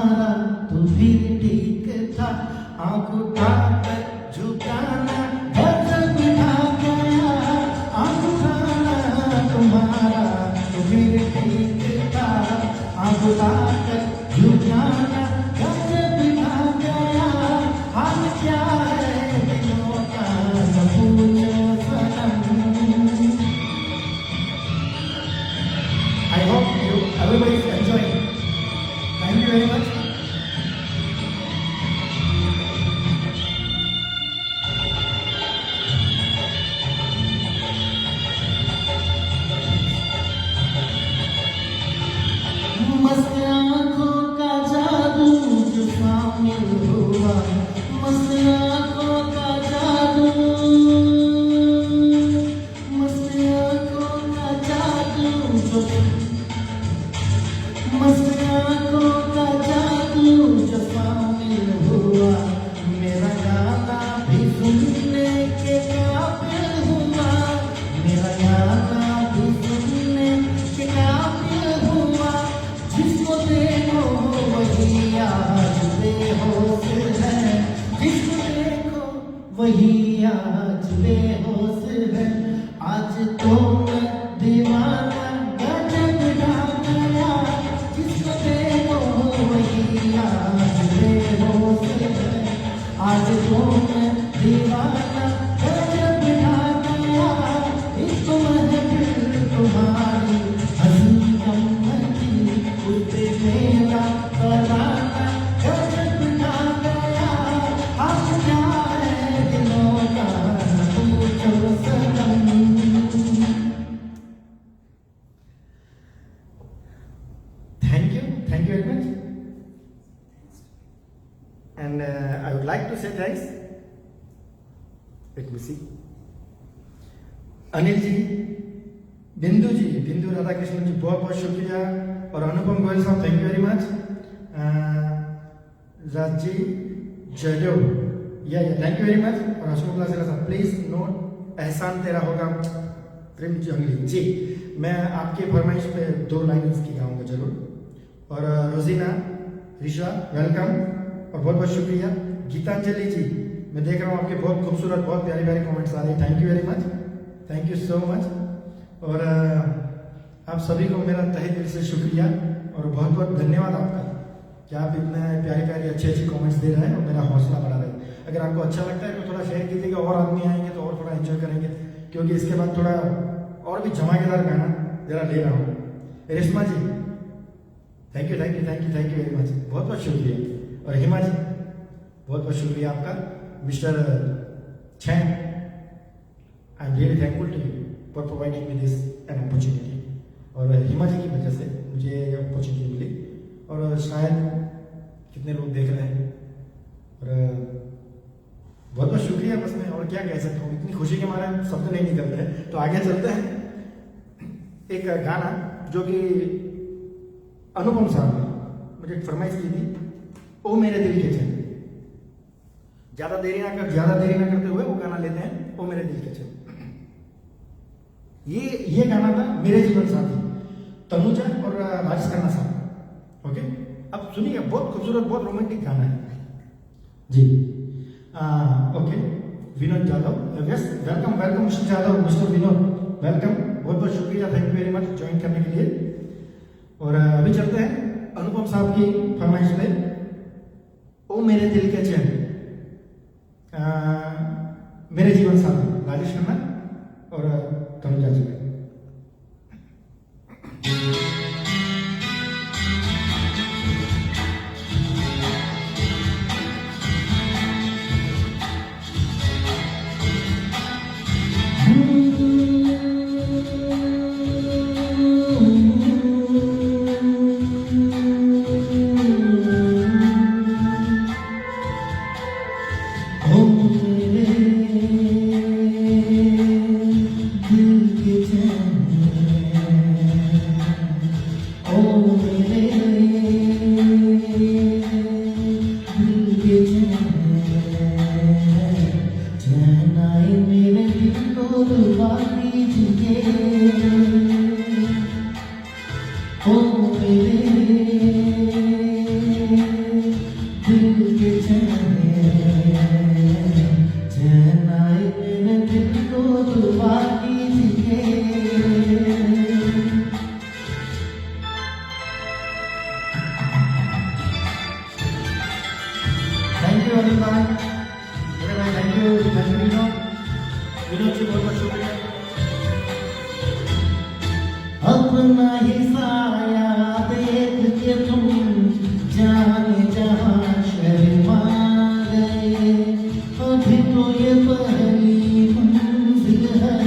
C: तुम्हारा तो फिर ठीक था, आंख उठाकर झुकाना गजब ढा गया, आंख उठाना तुम्हारा तो फिर ठीक था, आंख उठाकर झुकाना गजब ढा गया, हाल क्या है दिलों का न पूछो सनम। I hope everybody is enjoying. Thank you very much. मस्त आँखों का जादू जो शामिल हुआ, मस्त आँखों का जादू, मस्त आँखों का जादू जो, मस्त आँखों का जादू जो शामिल हुआ, मेरा गाना भी सुनने के काबिल हुआ, मेरा गाना भी सुनने के काबिल हुआ, जिसको देखो वही आज बेहोश है, जिसको देखो वही आज बेहोश है, आज तो मैं दीवाना गजब ढा गया, जिसको देखो वही आज बेहोश है, आज तो मैं दीवाना गजब ढा गया, इसको महफिल तुम्हारी हंसी गम्मती, उससे मेरा तराना गजब ढा गया, अब क्या है दिलों का न पूछो सनम। Thank you very much. And I would like to say thanks. Let me see. Anil ji, बिंदु राधाकृष्णन जी बहुत बहुत शुक्रिया, और अनुपम गोयल साहब थैंक यू वेरी मच, राजी जलो या थैंक यू वेरी मच, और अशोक साहब प्लीज नोट एहसान तेरा होगा प्रेम जंगली जी, मैं आपके फरमाइश पे 2 लाइन की गाऊंगा जरूर, और रोजीना ऋषा वेलकम और बहुत बहुत शुक्रिया, गीतांजलि जी मैं देख रहा हूँ आपके बहुत खूबसूरत बहुत प्यारे प्यारे कमेंट्स आ रहे हैं, thank you very much, thank you so much, और आप सभी को मेरा तहे दिल से शुक्रिया और बहुत बहुत धन्यवाद आपका कि आप इतने प्यारे प्यारे अच्छे कमेंट्स दे रहे हैं और मेरा हौसला बढ़ा रहे हैं। अगर आपको अच्छा लगता है तो थोड़ा शेयर कीजिएगा, और आदमी आएंगे तो और थोड़ा एंजॉय करेंगे, क्योंकि इसके बाद थोड़ा और भी धमाकेदार गाना जरा ले रहा हूँ। रेशमा जी थैंक यू वेरी मच, बहुत बहुत शुक्रिया, और हिमा जी बहुत बहुत शुक्रिया आपका, mister Chhain I am really thankful to you for providing me this an opportunity, और हिमा जी की वजह से मुझे ये अपॉर्चुनिटी मिली, और शायद कितने लोग देख रहे हैं, और बहुत बहुत शुक्रिया, बस मैं और क्या कह सकता हूँ, इतनी खुशी के मारे शब्द नहीं निकलते हैं। तो आगे चलते हैं, एक गाना जो कि अनुपम साहब ने मुझे फरमाइश की थी, ओ मेरे दिल के चैन, ज्यादा देरी ना करते हुए वो गाना लेते हैं, ओ मेरे दिल के चैन। ये गाना था मेरे जीवन साथी तनुजा और राजेश खन्ना साहब। ओके, अब सुनिए, बहुत खूबसूरत बहुत रोमांटिक गाना है जी। Okay, Vinod Jadhav, yes welcome mister Jadhav, mister Vinod welcome, बहुत बहुत शुक्रिया, thank you very much join करने के लिए। और अभी चलते हैं अनुपम साहब की फरमाइश पे, ओ मेरे दिल के चैन, मेरे जीवन साथी राजेश खन्ना और तनुजा जी।
D: दिल के
A: नदीम भाई, बड़े भाई थैंक यू विनोद, विनोद जी बहुत बहुत शुक्रिया।
C: अपना ही साया देख के तुम जाने जहाँ शर्मा गए, अभी तो ये पहली मंजिल है,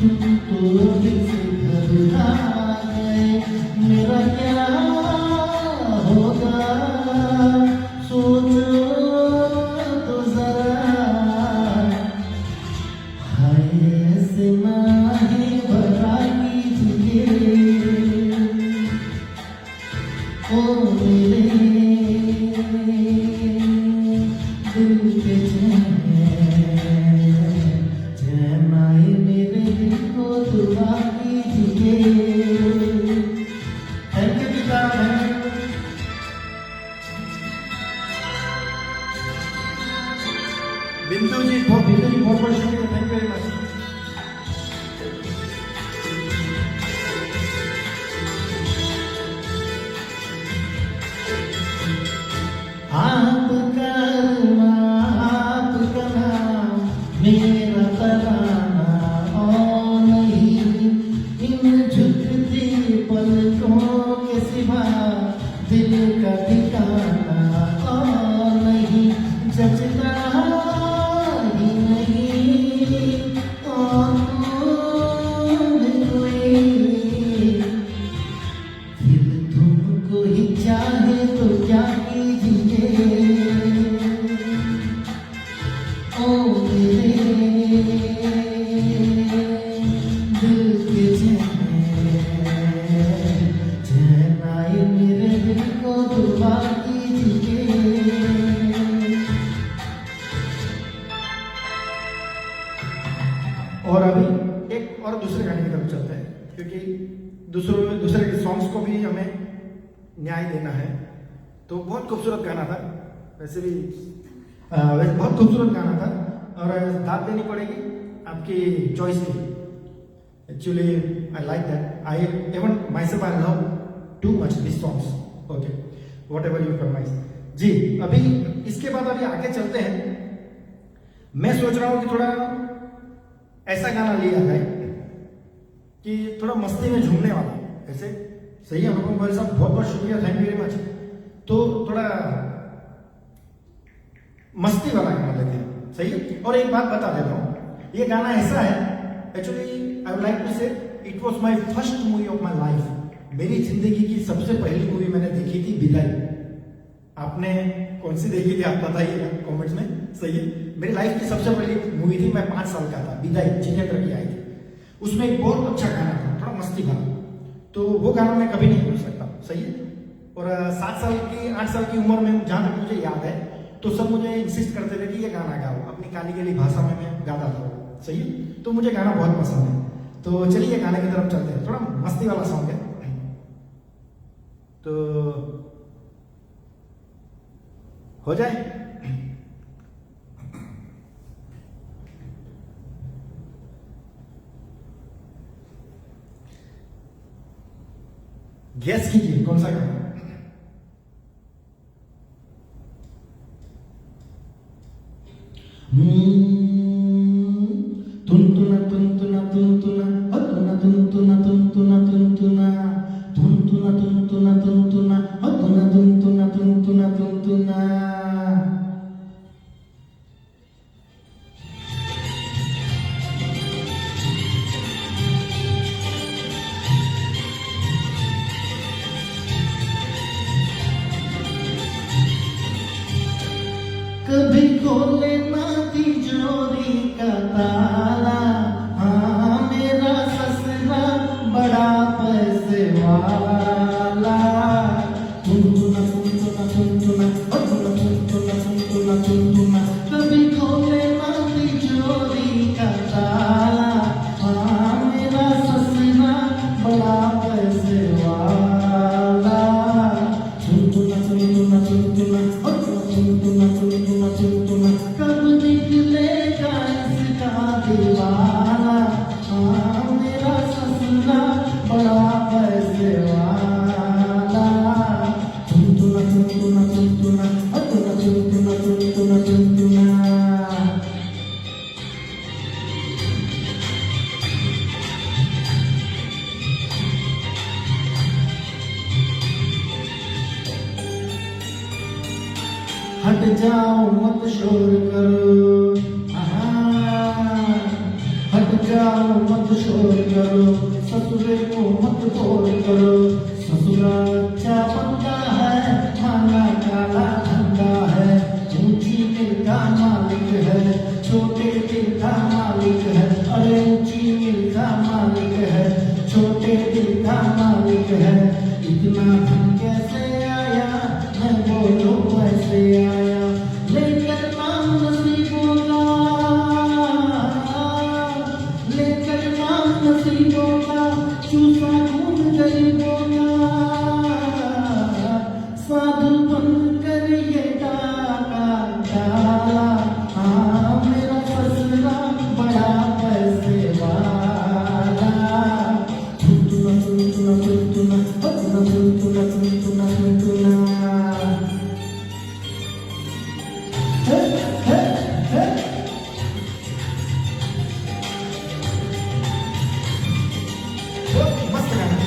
C: तुम तो दिल से घबरा गए, मेरा क्या होगा सोचो तो जरा, हाय ऐसे नाही भरा कीजिए ओ मेरे दिल के चैन आए मेरे दिल को दुआ कीजिए।
A: थैंक यू पिता, थैंक यू। बिंदु जी बहुत बहुत शुक्रिया, थैंक यू वेरी मच।
C: आपका आपका नाम मेरा तराना और नहीं, इन झुकती पलकों के सिवा दिल का ठिकाना और नहीं, जचता ही नहीं और कोई दिल तुमको ही चाहे तो क्या कीजिए ओ मेरे दिल के चैन आए मेरे दिल को दुआ कीजिए।
A: और अभी एक और दूसरे गाने की तरफ चलते हैं, क्योंकि दूसरे के सॉन्ग्स को भी हमें न्याय देना है। तो बहुत खूबसूरत गाना था, वैसे बहुत खूबसूरत गाना था, और दाद देनी पड़ेगी आपकी चॉइस की। Actually I like that, I even my self I love too much this songs. Okay, what ever you फरमाइश जी। अभी इसके बाद अभी आगे चलते हैं। मैं सोच रहा हूँ कि थोड़ा ऐसा गाना लिया है कि थोड़ा मस्ती में झूमने वाला, ऐसे सही है। अनुपम भाई साहब बहुत बहुत शुक्रिया, थैंक यू वेरी मच। तो थोड़ा मस्ती वाला गाना लेते हैं, सही है। और एक बात बता देता हूँ, ये गाना ऐसा है, actually I would like to say it was my first movie of my life. मेरी जिंदगी की सबसे पहली मूवी मैंने देखी थी विदाई। आपने कौन सी देखी थी आप बताइएगा कमेंट्स में, सही है। मेरी लाइफ की सबसे पहली मूवी थी, मैं 5 साल का था, विदाई जितेंद्र की आई थी। उसमें एक बहुत अच्छा गाना था, थोड़ा मस्ती वाला, तो वो गाना मैं कभी नहीं भूल सकता, सही है। और 8 साल की उम्र में जहाँ तक मुझे याद है, तो सब मुझे इंसिस्ट करते थे कि ये गाना गाओ, अपनी कालीगली भाषा में मैं गाता था, सही है। तो मुझे गाना बहुत पसंद है। तो चलिए गाने की तरफ चलते हैं, थोड़ा मस्ती वाला सॉन्ग है। तो हो जाए। गैस कीजिए कौन सा गाना।
C: तुनतुना तुनतुना तुनतुना तुनतुना तुनतुना तुनतुना तुनतुना तुनतुना तुनतुना तुनतुना तुनतुना तुनतुना तुनतुना। कभी खोले ना तिजोरी का ताला, हाँ मेरा ससुरा बड़ा पैसे वाला। तुनतुना तुनतुना तुनतुना तुनतुना तुनतुना तुनतुना। कभी खोले ना तिजोरी का ताला, हाँ मेरा ससुरा बड़ा पैसे वाला। तुनतुना तुनतुना तुनतुना तुनतुना तुनतुना तुनतुना। कब निकलेगा इसका दीवाना, हाँ मेरा ससुरा बड़ा पैसे वाला। तुनतुना तुनतुना तुनतुना तुनतुना तुनतुना हट जाओ मत शोर करो, हट जाओ मत शोर करो, ससुरे को मत बोर करो, ससुरा अच्छा बंदा है, माना काला धंधा है, ऊंची दिल का मालिक है, छोटे दिल का मालिक है, अरे ऊंची दिल का मालिक है, छोटे दिल का मालिक है, इतना धन कैसे आया, मैं बोलूं कैसे आया, लेकर नाम नसीबों का, लेकर नाम नसीबों का, चूसा खून गरीबों का, साधु बनकर ये डाका डाला, हाँ मेरा ससुरा बड़ा पैसे वाला, तुना तुना तुना तुना तुना तुना तुना तुना हे हे हे मस्त गाना।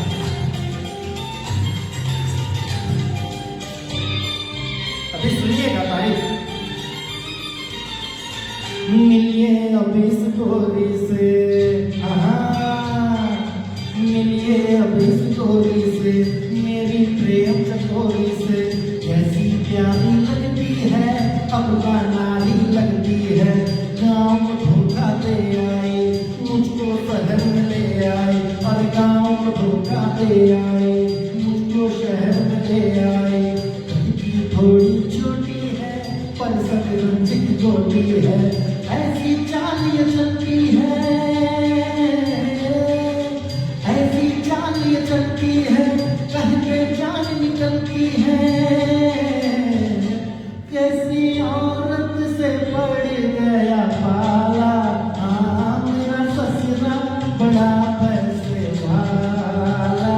C: अभी सुनिएगा तारीफ। मिलिए अभी इस गोरी से, मिलिए अभी इस गोरी से, मेरी प्रेम चकोरी से, कैसी प्यारी लगती है, अब नारी लगती है, गाँव को धोखा दे आई, मुझको शहर में ले आई, और गाँव को धोखा दे आई, मुझको शहर में ले आई, थोड़ी छोटी है पर रंजित गोटी है, ऐसी चाल ये चलती है, ऐसी चाल ये चलती है, कहीं पे जान निकलती है, कैसी औरत से पड़ गया पाला, हाँ मेरा ससुरा बड़ा पैसे वाला,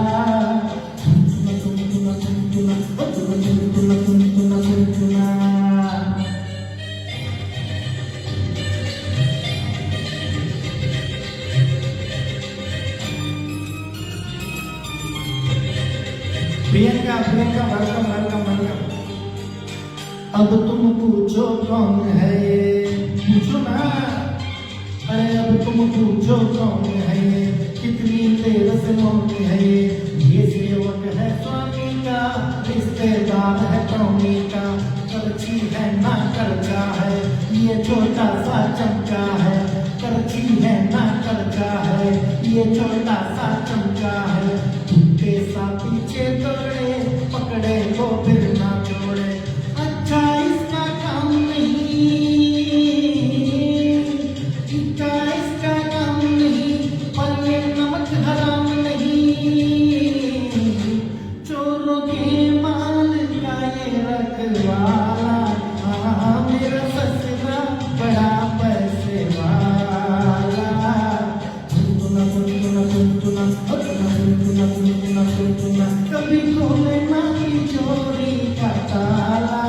C: Priyanka Priyanka welcome welcome welcome. अब तुम पूछो कौन है ये, पूछो ना, अरे अब तुम पूछो कौन है ये, कितनी देर से मौन है ये सेवक है स्वामी का, रिश्तेदार है कौमी का, करछी है ना करजा है, ये छोटा सा चमचा है, करछी है ना करजा है, ये छोटा सा चमचा है, तुमके सा पीछे दौड़े, पकड़े को फिर ना छोड़े, अच्छा इसका काम नहीं, इसका काम नहीं, पर ये नमक हराम नहीं, चोरों के माल का ये रखवाला, हाँ मेरा ससुरा बड़ा पैसे वाला, तुना तुना तुना तुना तुना तुना, कभी खोले ना की चोरी का ताला,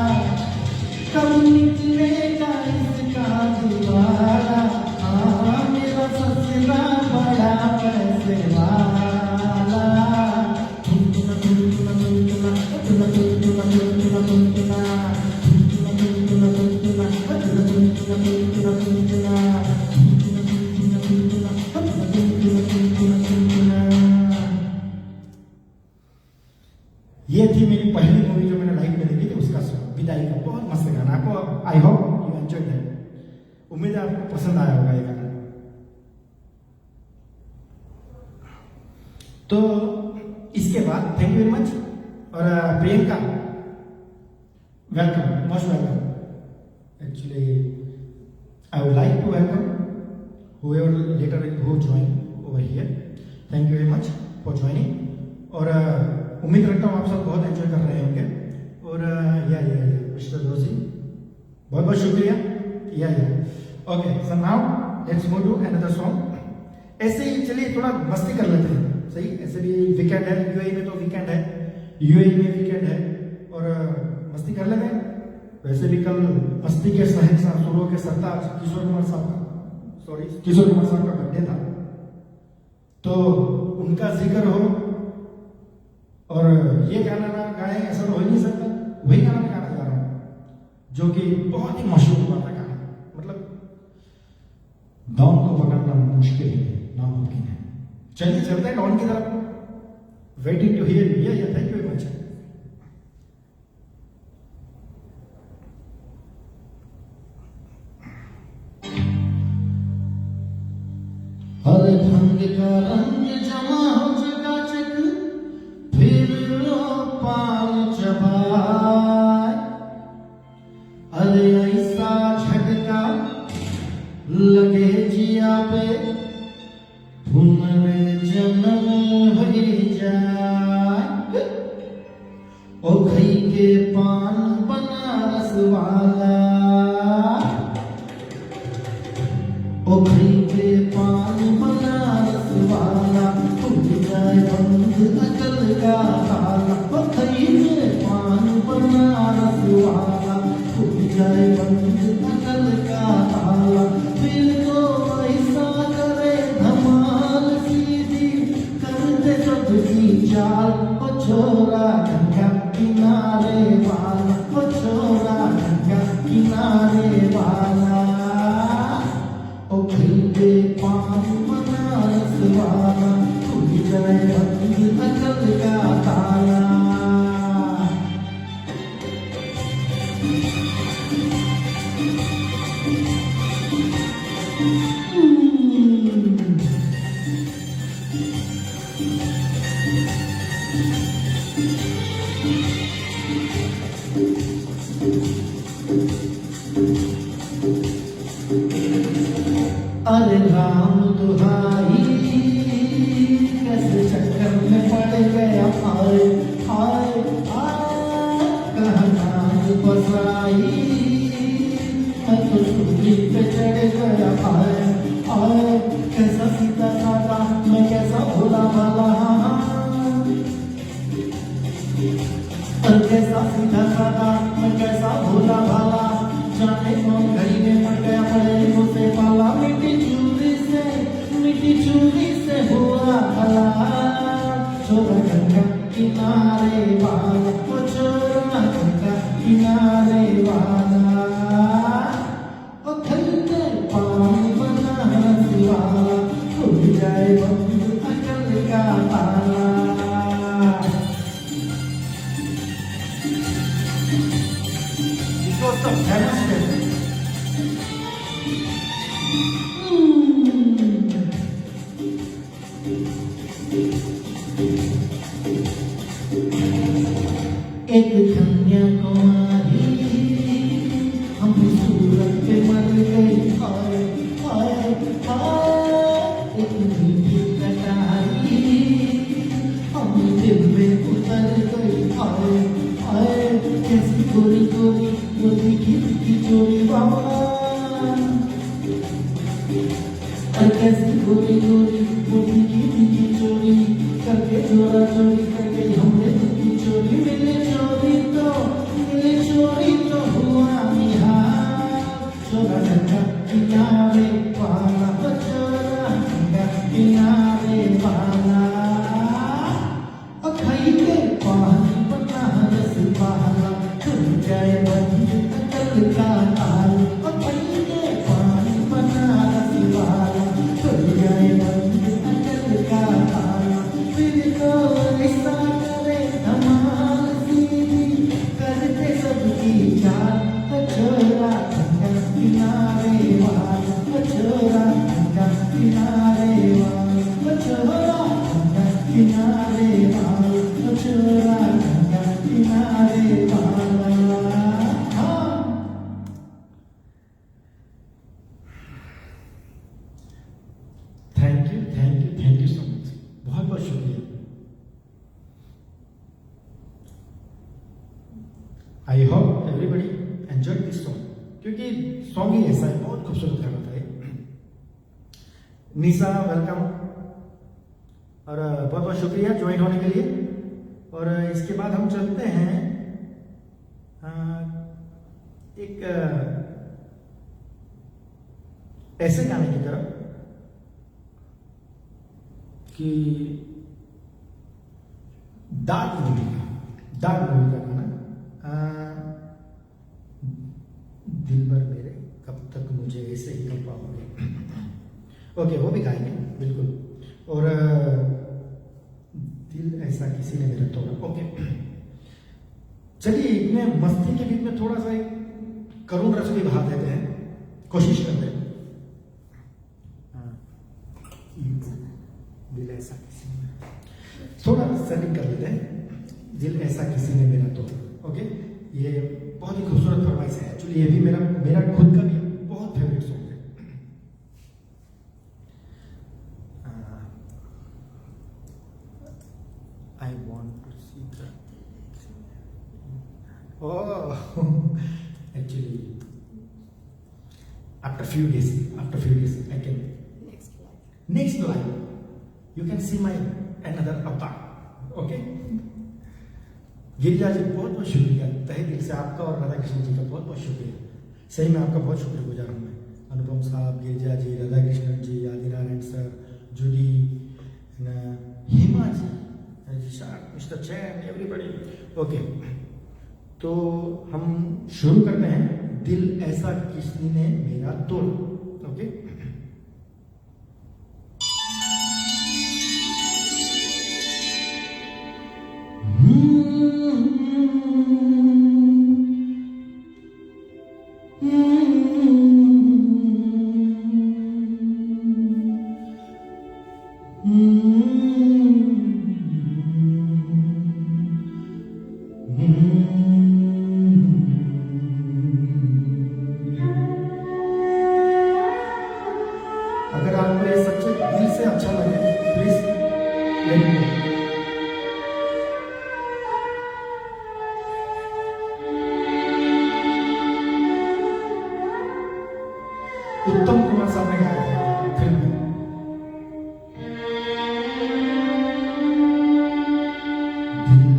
C: कब निकलेगा इसका दिवाला, हाँ मेरा ससुरा बड़ा पैसे वाला, तुना तुना तुना तुना तुना तुना तुना ये थी मेरी पहली मूवी जो मैंने लाइव में देखी थी, उसका विदाई का बहुत मस्त गाना। आपको आई होप यू एंजॉय दैट, उम्मीद है आपको पसंद आया होगा ये गाना। तो इसके बाद थैंक यू वेरी मच, और Priyanka welcome, most welcome. Actually I would like to welcome whoever later who join over here. Thank you very much for joining, और उम्मीद रखता हूँ आप सब बहुत एंजॉय कर रहे होंगे, और या मिस्टर जोशी बहुत बहुत शुक्रिया, yeah okay. So now let's move to another song. ऐसे ही चलिए थोड़ा मस्ती कर लेते हैं, सही, ऐसे भी वीकेंड है, यूएई में तो वीकेंड है, यूएई में वीकेंड है, और मस्ती कर लेते हैं। वैसे भी कल मस्ती के शहंशाह, सुरों के सरताज किशोर कुमार साहब का बर्थडे था, तो उनका जिक्र हो और ये गाना ना गाए ऐसा तो हो ही नहीं सकता। वही गाना मैं गाना जा रहा हूँ,
A: जो कि बहुत ही मशहूर हुआ था गाना, मतलब डॉन को पकड़ना मुश्किल है, नामुमकिन है। चलिए चलते हैं डॉन की तरफ। Waiting to hear you. Yeah thank you very much.
C: हर ढंग का रंग जमा हो चकाचक, फिर लो पान चबाए। अरे ऐसा झटका लगे जिया पे, पुनर्जन्म हो जाए। ओ घई के पान बनारस वाला, ओ घई के पान बनारस वाला, खुल जाए बंद अकल का ताला। ओ घई के पान बनारस वाला, खुल जाए बंद अकल का ताला। फिर तो ऐसा करे धमाल सीधी, करते सबकी चाल। ओ छोरा गंगा किनारे वाला, ओ छोरा गंगा किनारे वाला, ओ खरीदे पान बनारस वाला, खुल जाए बंद अकल का ताला। अरे राम दुहाई, कैसे चक्कर में पड़ गया। आए आए आए, कहाँ नाज बसाई, मैं तो सूली पे चढ़ गया। आए आए, कैसा सीधा साधा, मैं कैसा भोला भाला। और कैसा सीधा साधा, मैं कैसा भोला भाला। जाने कौन घड़ी में पड़ गया पड़े से पाला। मिट्टी चूरी से हुआ भला, छोरा गंगा किनारे वाला, ओ छोरा गंगा किनारे वाला, ओ खरीदे पान बनारस वाला, खुल जाए बंद अकल का ताला।
A: This was the famous step.
C: एक कन्याकुमारी, हम सूरत पे मर गए। हाय हाय हाय, एक मीठी कटारी, हम दिल में उतर गई। हाय हाय, कैसी गोरी गोरी वो दिखी दिखी चोरी बाबा। कैसी गोरी गोरी वो दिखी दिखी चोरी करके, चोरा चोरी करके हमने दिखी चोरी। मिले चोरी तो हुआ निहार, चोरा गंगा किनारे वाला, चोरा गंगा किनारे वाला, और खाई के पानी बनारस वाला, खुल जाए बंद अकल का ताला। और खाई के पानी बनारस वाला, खुल जाए बंद अकल का ताला। फिर तो ऐसा करे धमाल सीधी, करते सबकी चाल। छोरा गंगा किनारे वाला, छोरा गंगा किनारे वाला, छोरा गंगा किनारे वाला, छोरा गंगा किनारे वाला। हाँ,
A: थैंक यू सो मच। बहुत बहुत शुक्रिया। आई hope everybody enjoy this song, क्योंकि सॉन्ग ही ऐसा है, बहुत खूबसूरत गाना था ये। निशा वेलकम, और बहुत बहुत शुक्रिया ज्वाइन होने के लिए। और इसके बाद हम चलते हैं एक ऐसे गाने की तरफ कि डार्क मूवी का गाना। दिल भर मेरे कब तक मुझे ऐसे ही कब पाओगे। ओके, वो भी गाएंगे बिल्कुल। और दिल ऐसा किसी ने मेरा तोड़ा। ओके, चलिए इतने मस्ती के बीच में थोड़ा सा एक करुण रस भी बहा देते हैं, कोशिश करते हैं। दिल ऐसा किसी ने, थोड़ा सेटिंग कर लेते हैं। दिल ऐसा किसी ने मेरा तोड़ा। ओके, ये बहुत ही खूबसूरत फरमाइश है। एक्चुअली ये भी मेरा खुद का भी बहुत फेवरेट सॉन्ग है। I want to see the, actually after few days I can next life you can see my another avatar. Okay, Girija ji बहुत बहुत शुक्रिया, तहे दिल से आपका और राधा कृष्ण जी का बहुत बहुत शुक्रिया। सही में आपका बहुत शुक्रगुजार हूँ मैं। अनुपम साहब, गिरिजा जी, राधा कृष्णन जी, आदि नारायण सर, जूडी, हिमा जी, मिस्टर चैन, एवरीबॉडी। ओके, तो हम शुरू करते हैं। दिल ऐसा किसी ने मेरा तोड़ा। ओके, अगर आपको ये सच्चे दिल से अच्छा लगे प्लीज लेट मी नो। उत्तम कुमार साहब ने गाया है फिल्म में।
C: दिल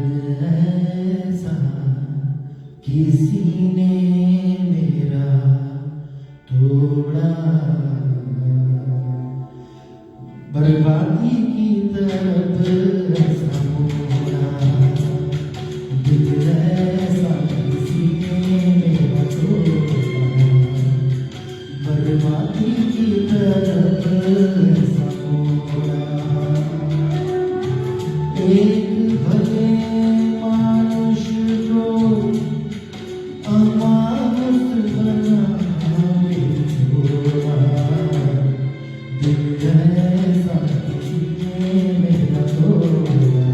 C: ऐसा किसी ने मेरा तोड़ा, बर्बादी की तरफ ऐसा मोड़ा। दिल ऐसा किसी ने मेरा तोड़ा, बर्बादी की तरफ ऐसा मोड़ा। एक भले मानुष को अमानुष बना छोड़ा। दिल ऐसा किसी ने मेरा तोड़ा,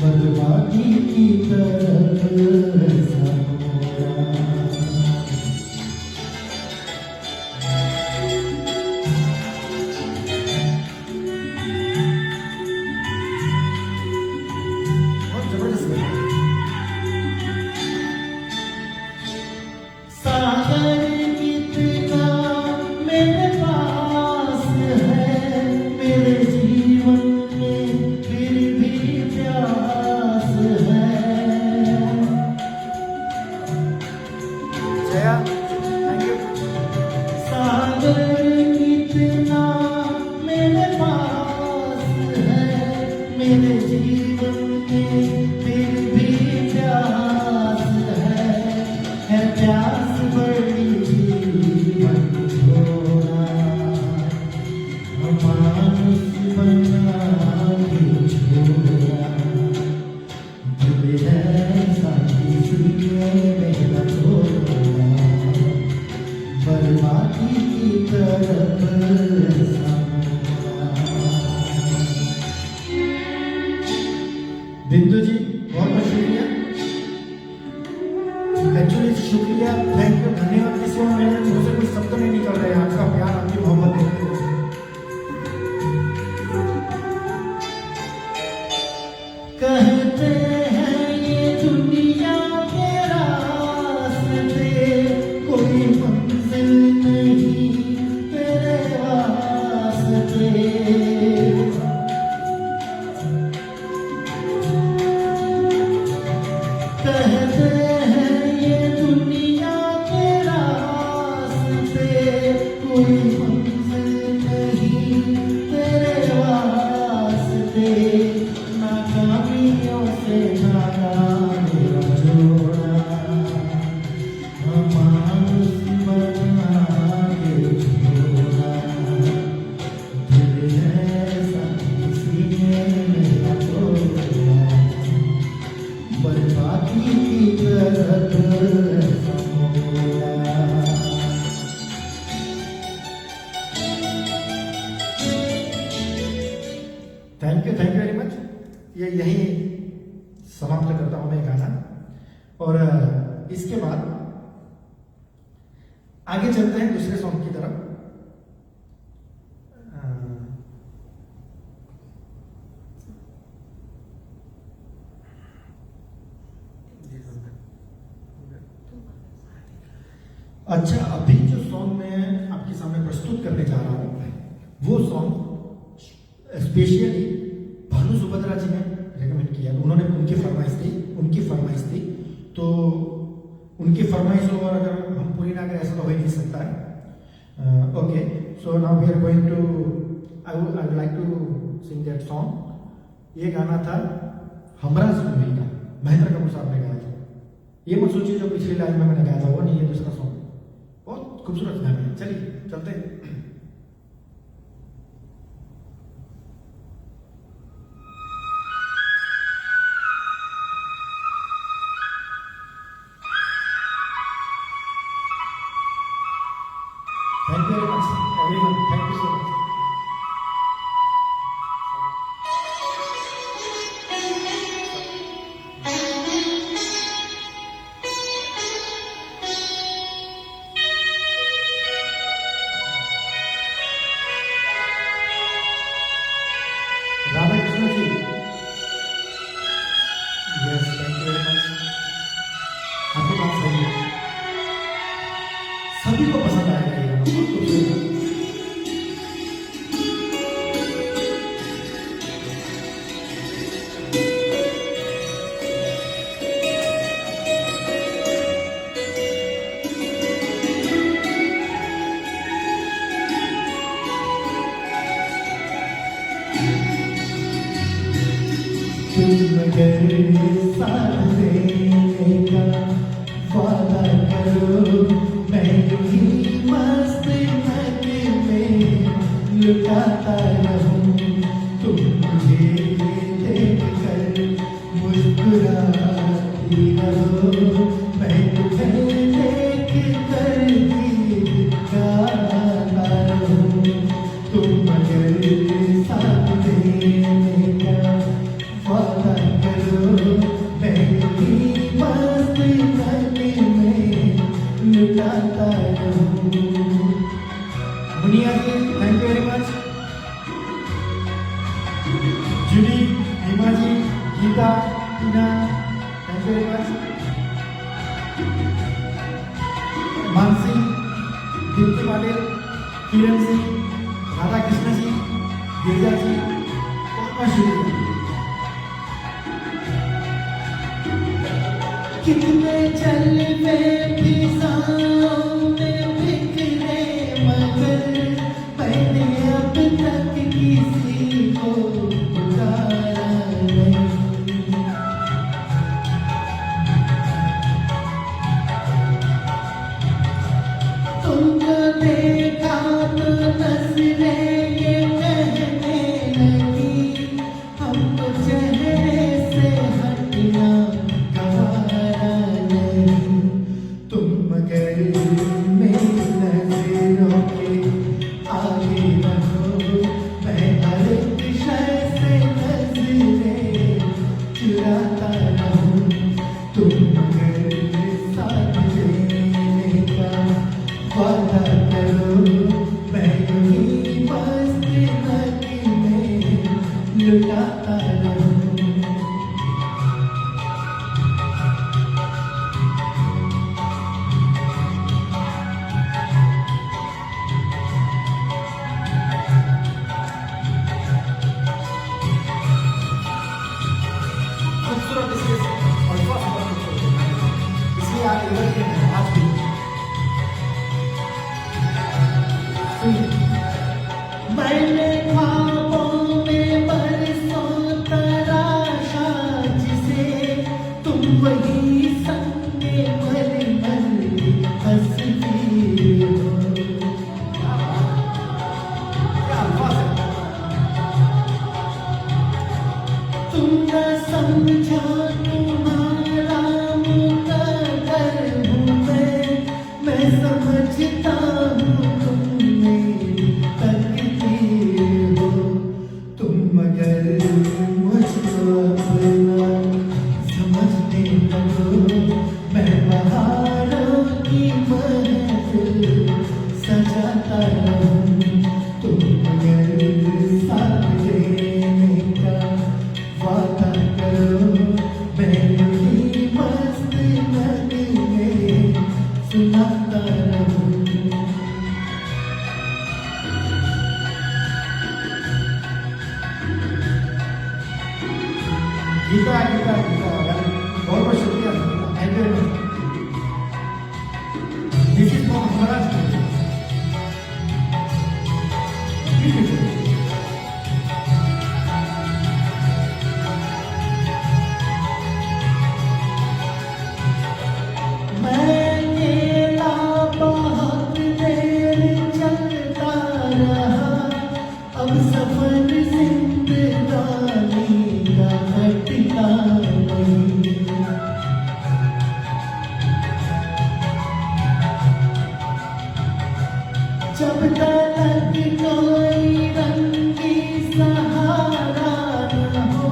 C: बर्बादी की तरफ ऐसा मोड़ा।
A: बहुत जबरदस्त गाना है।
C: सागर कितना मेरे पास है, मेरे जीवन में फिर भी प्यास है।
A: Jaya, thank you.
C: सागर कितना मेरे पास है, मेरे जीवन में फिर भी प्यास है प्यास बड़ी जीवन छोड़ा। मानुष बना के छोड़ा। दिल ऐसा किसी ने मेरा तोड़ा, बर्बादी की तरफ ऐसा मोड़ा।
A: बिंदु जी बहुत बहुत शुक्रिया। एक्चुअली शुक्रिया, थैंक यू, धन्यवाद के सिवा मेरे मुंह से कुछ शब्द नहीं निकल रहे हैं। आपका प्यार, आपकी मोहब्बत देखते हुए।
C: कहते हैं ये दुनिया के रास्ते, कोई मंजिल नहीं तेरे वास्ते। कहते हैं ये दुनिया
A: इसके बाद आगे चलते हैं दूसरे सॉन्ग की तरफ। अच्छा, अभी जो सॉन्ग मैं आपके सामने प्रस्तुत करने जा रहा हूं वो सॉन्ग स्पेशली भानु सुभद्रा जी ने रेकमेंड किया। उन्होंने उनकी फरमाइश थी तो उनकी फरमाइश और अगर हम पूरी ना करें ऐसा तो हो ही नहीं सकता है। Okay, so now we are going to I would like to sing that song. ये गाना था हमराज मूवी का, महेंद्र कपूर साहब ने गाया था। ये मत सोचिए जो पिछली लाइन में मैंने गाया था वो नहीं, है दूसरा सॉन्ग, बहुत खूबसूरत गाना है। चलिए चलते हैं। Thank you very much, everyone. Thank you so much. Radha Krishna ji, yes, thank you very much. आपकी बात सही है, सभी को पसंद आएगा ये गाना, बहुत खूबसूरत है।
C: तुम अगर साथ देने का वादा करो, मैं यूं ही मस्त नशे में लुटाता रहूं। तुम मुझे देख कर मुस्कुराती रहो, मैं तुम्हें देख कर गीत गाता रहूं। तुम अगर साथ देने का वादा करो, मैं यूं मस्त नशे में लुटाता रहूं। Muniya ji, thank you very much. Julie, Hima ji, Geeta, Tina, thank you very much. Mansi, Deepti Patil, Kiran Singh, Radha Krishna ji, Girija ji, बहुत बहुत शुक्रिया। कितने चल में भी सामने बिखरे, मगर मैंने अब तक किसी को पुकारा नहीं। तुमको देखा तो नजरें ये कहने लगी, हमको चेहरे से हटना गवारा नहीं। तुम मगर मेरी नजरों के आगे रहो, मैं हर एक शय से नजरें चुराता रहूं। तुम मगर साथ देने का वादा करो, मैं यूं ही मस्त नशे में लुटाता रहूं।
A: खूबसूरत इसलिए और बहुत खूबसूरत है, इसलिए आप इधर के हैं आज भी।
C: मैंने ख्वाबों में बरसों तराशा जिसे, तुम वही संगे भर भर हंसती हो।
A: क्या अल्फाज है।
C: तुम न समझो तुम्हारा मुकद्दर हूँ मैं समझता हूँ तुम मेरी तकदीर हो। तुम मगर मुझको अपना समझने लगो, मैं वहाँ रहूं तुम मगर साथ देने का वादा करो मैं यूं मस्त नगमे सुनाता रहूं गीता गीता गीता बहुत बहुत शुक्रिया thank you this is for Maharaj मैं अकेला बहुत देर चलता रहा अब सफर जिंदगानी का कटता नहीं जब तक कोई रंगी सहारा न हो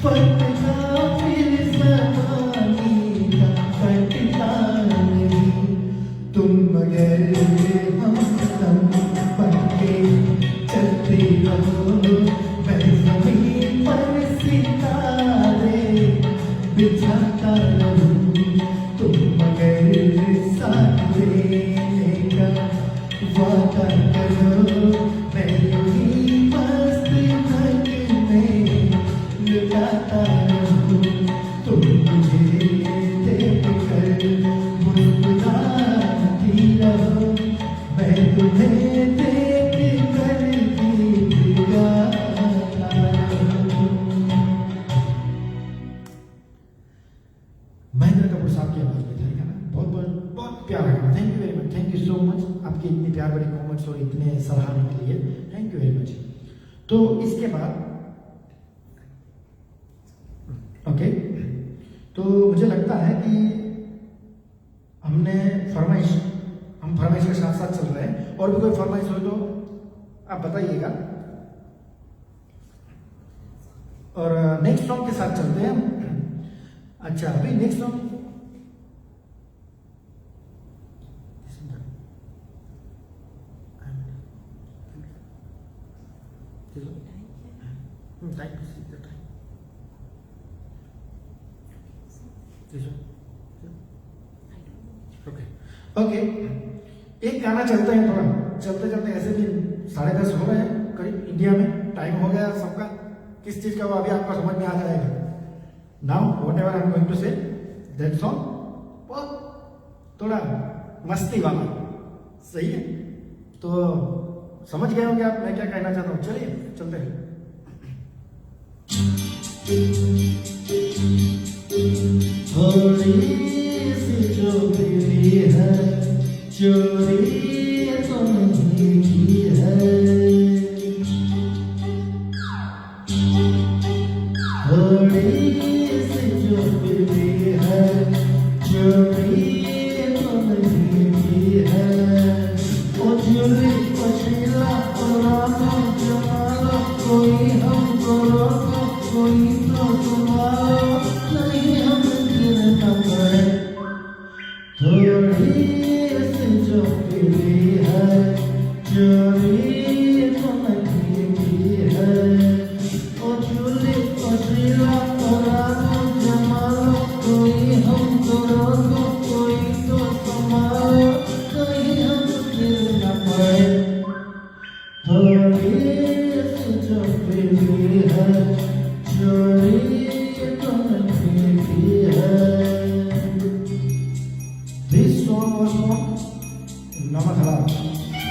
C: पटका फिर ज़माने का कटता नहीं तुम मगर हम बनके चलते रहो मैं ज़मीन पर सितारे बिछाता रहूं तुम मगर साथ देने का वादा करो मैं यूं ही मस्त में लुटाता रहूं तुम मुझे देख कर मुस्कुराती रहो मैं तुम्हें देख कर गीत गाता रहूं महेंद्र कपूर साहब की आवाज में था गाना बहुत बहुत बहुत प्यारा गाना thank you very much thank you so much आपकी इतनी प्यार भरी कमेंट्स और इतने सराहने के लिए थैंक यू वेरी मच तो इसके बाद ओके तो मुझे लगता है कि हम फरमाइश के साथ साथ चल रहे हैं और भी कोई फरमाइश हो तो आप बताइएगा और नेक्स्ट सॉन्ग के साथ चलते हैं अच्छा अभी नेक्स्ट सॉन्ग ओके एक गाना चलते हैं थोड़ा चलते चलते ऐसे भी 10:30 हो गए हैं करीब इंडिया में टाइम हो गया सबका किस चीज का वो अभी आपको समझ में आ जाएगा now whatever I am going to say that song बहुत थोड़ा मस्ती वाला सही है तो समझ गए होंगे आप मैं क्या कहना चाहता हूँ चलिए चलते हैं थोड़ी सी जो मिली है चोरी तो नहीं की है थोड़ी सी जो मिली है चोरी तो नहीं की है ओ चोरी पशीला पुराना जमाना कोई हमको रोको कोई तो तुम्हारा नहीं हम गिरना पड़े थोड़ी सी जो मिली है चोरी तो नहीं की है ओ चोरी पशीला पुराना जमाना कोई हमको रोको कोई तो तुम्हारा नहीं हम गिरना पड़े थोड़ी सी जो मिली है चोरी तो नहीं की है This song was from Namathala.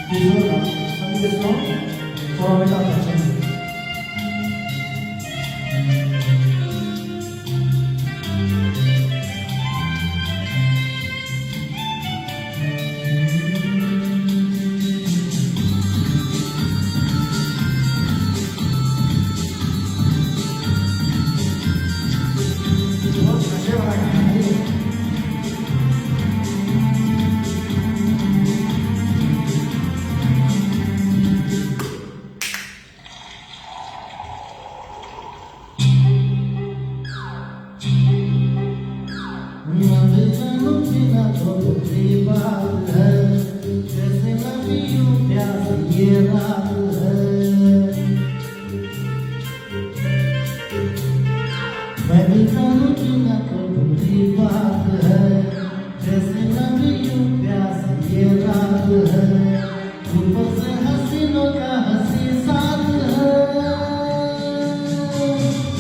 C: This was sung this song for Amitabh Bachchan. बहुत नशे वाला गाना है ये। बस हसीनों का हंसी साथ है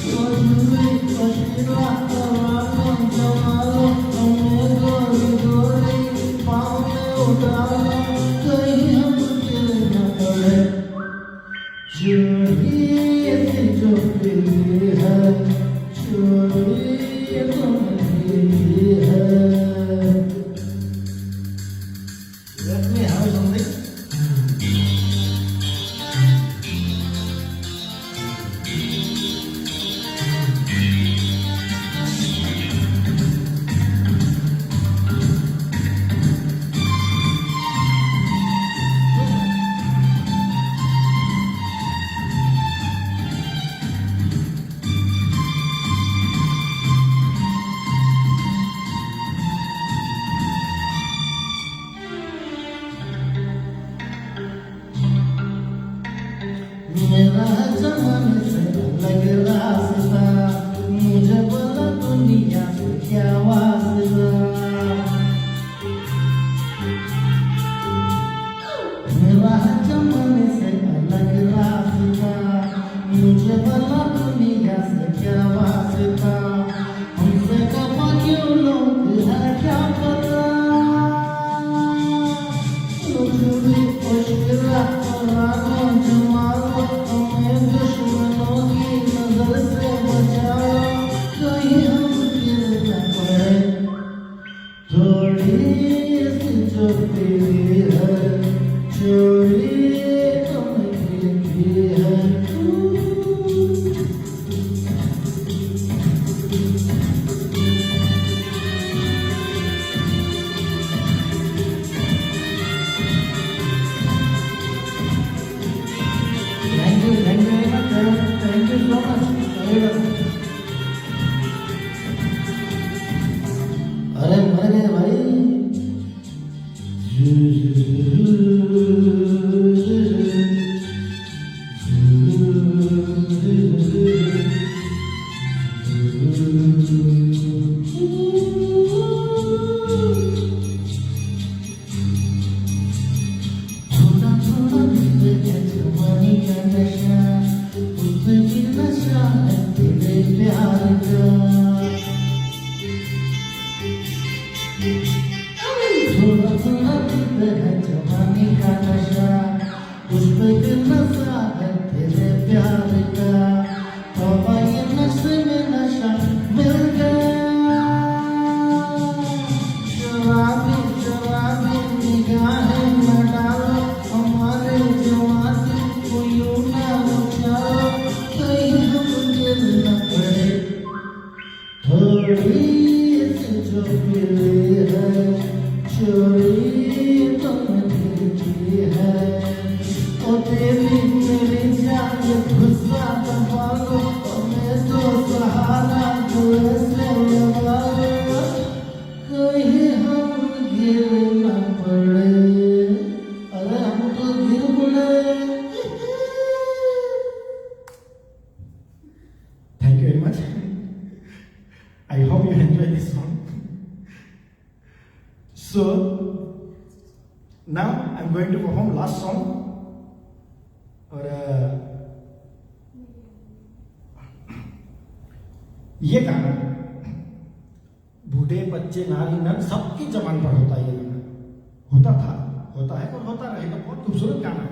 C: गोरी पशिरा तरानो जमालो हमें गोरी गोरी पाँव में उठालो कहीं हम गिर न पड़े चोरी ऐसी जो पीली है चोरी तुम्हारी है Let me have something. मेरा जमाने से अलग रास्ता मुझे बोला दुनिया से क्या वास्ता मेरा जमाने से अलग रास्ता मुझे बोला दुनिया से क्या वास्ता हमसे कमा क्यों लोग है क्या पता लुचुरी मुश्किला और आगों जमालो हमें दुश्मनों की नजर से बचाओ कहीं हम गिर न पड़े थोड़ी सी जो पीली है चोरी तुम्हें की है Thank you so much. अरे मर गए भाई थोड़ा थोड़ा धीरे जवानी का नशा उसमें भी नशा है तेरे प्यार का थोड़ा थोड़ा धीरे है जवानी का नशा उसमें भी नशा है तेरे प्यार का तौबा ये नशे में नशा मिल गया शराबी शराबी निगाहें न डालो हमारे जवानी को यूं ना उछालो कहीं हम गिर न पड़े थोड़ी सी जो पीली है चोरी तुम्हें की है ओ तेरी मेरी जान गुस्सा दबा लो हमें तो सहारा तो ऐसे लगा लो कहीं हम गिर न पड़े अरे हम तो गिर पड़े
A: Thank you very much. I hope you enjoy this song. So now I'm going to perform last song. और ये गाना बूढ़े बच्चे नारी नर सबकी जबान पर होता है। ये गाना होता था, होता है और होता रहेगा। बहुत खूबसूरत गाना है।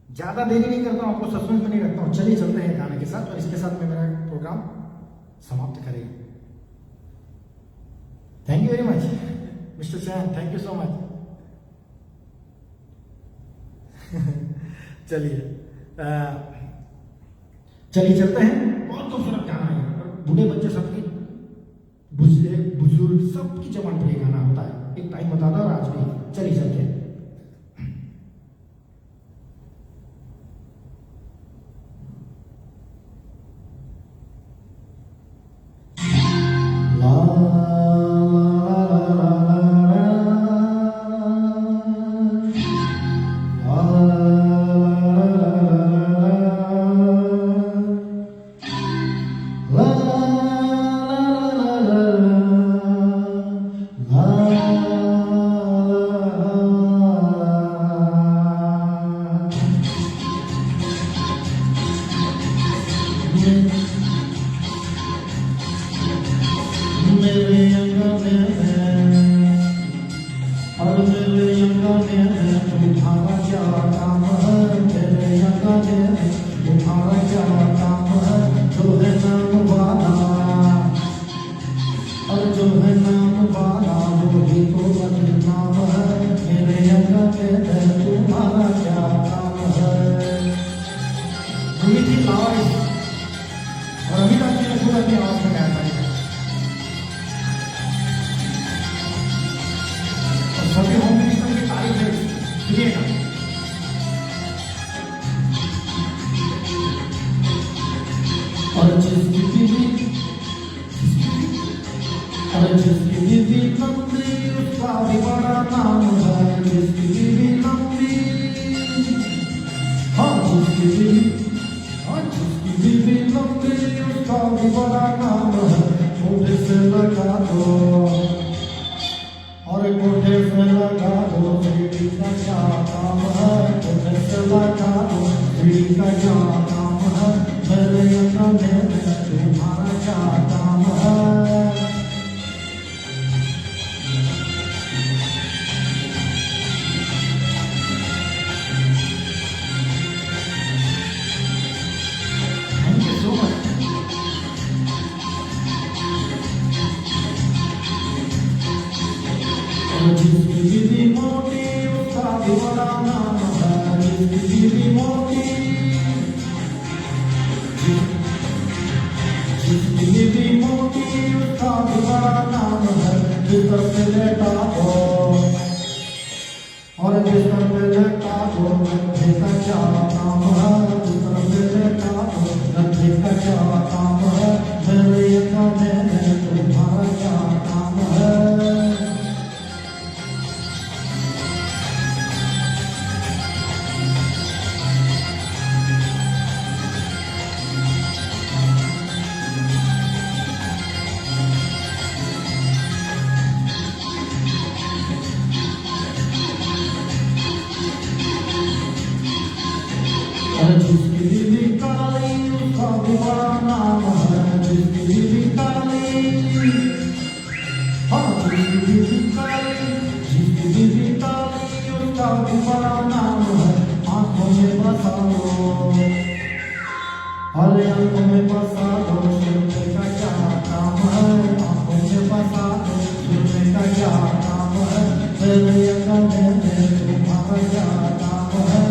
A: ज्यादा देरी नहीं करता हूँ, आपको सस्पेंस में नहीं रखता हूँ। चलिए चलते हैं गाने के साथ और इसके साथ मैं मेरा प्रोग्राम समाप्त करेंगे। Thank you very much mister chain, thank you so much. चलिए चलिए चलते हैं। बहुत खूबसूरत गाना है और बूढ़े बच्चे सबकी बुजुर्ग सबकी जबान पर ये गाना होता है। एक टाइम बता दो और आज भी। चलिए चलते हैं।
C: और मेरे अंगने में तुम्हारा क्या काम है, मेरे अंगने में तुम्हारा क्या काम है, जो है नाम वाला और जो है नाम वाला वो ही तो बदनाम है, मेरे अंगने में तुम्हारा क्या काम है। मीठी आवाज और अमिताभ जी ने पूरा अपनी आवाज में गाया था और सभी होम मिनिस्टर की तारीफ है, सुनिएगा। और जिसकी बीवी लंबी उसका भी बड़ा नाम है, जिसकी बीवी लंबी, हाँ जिसकी बीवी लंबी उसका भी बड़ा नाम है, कोठे से लगा दो और कोठे से लगा दो सीढ़ी का क्या काम है, कोठे से लगा दो सीढ़ी का क्या काम है, मेरे अंगने में तुम्हारा क्या काम है। Thank you so much. जिसकी बीवी मोटी उसका भी बड़ा नाम है, जिसकी बीवी मोटी, जिसकी बीवी मोटी उसका भी बड़ा नाम है, जिस पर से लेटा हो और जिस पर से लेटा हो गड्ढे का क्या काम है, जिस पर से लेटा हो गड्ढे का क्या काम है, मेरे अंगने में तुम्हारा क्या काम है। जिसकी बीवी काली उसका भी बड़ा नाम है, जिसकी बीवी काली, हाँ जिसकी बीवी काली, जिसकी बीवी काली उसका भी बड़ा नाम है, आंखों में बसा लो अरे आंखों में बसा दो, सुनने का क्या काम है, आंखों में बसा दो सुनने का क्या काम है, मेरे अंगने में तुम्हारा क्या काम है।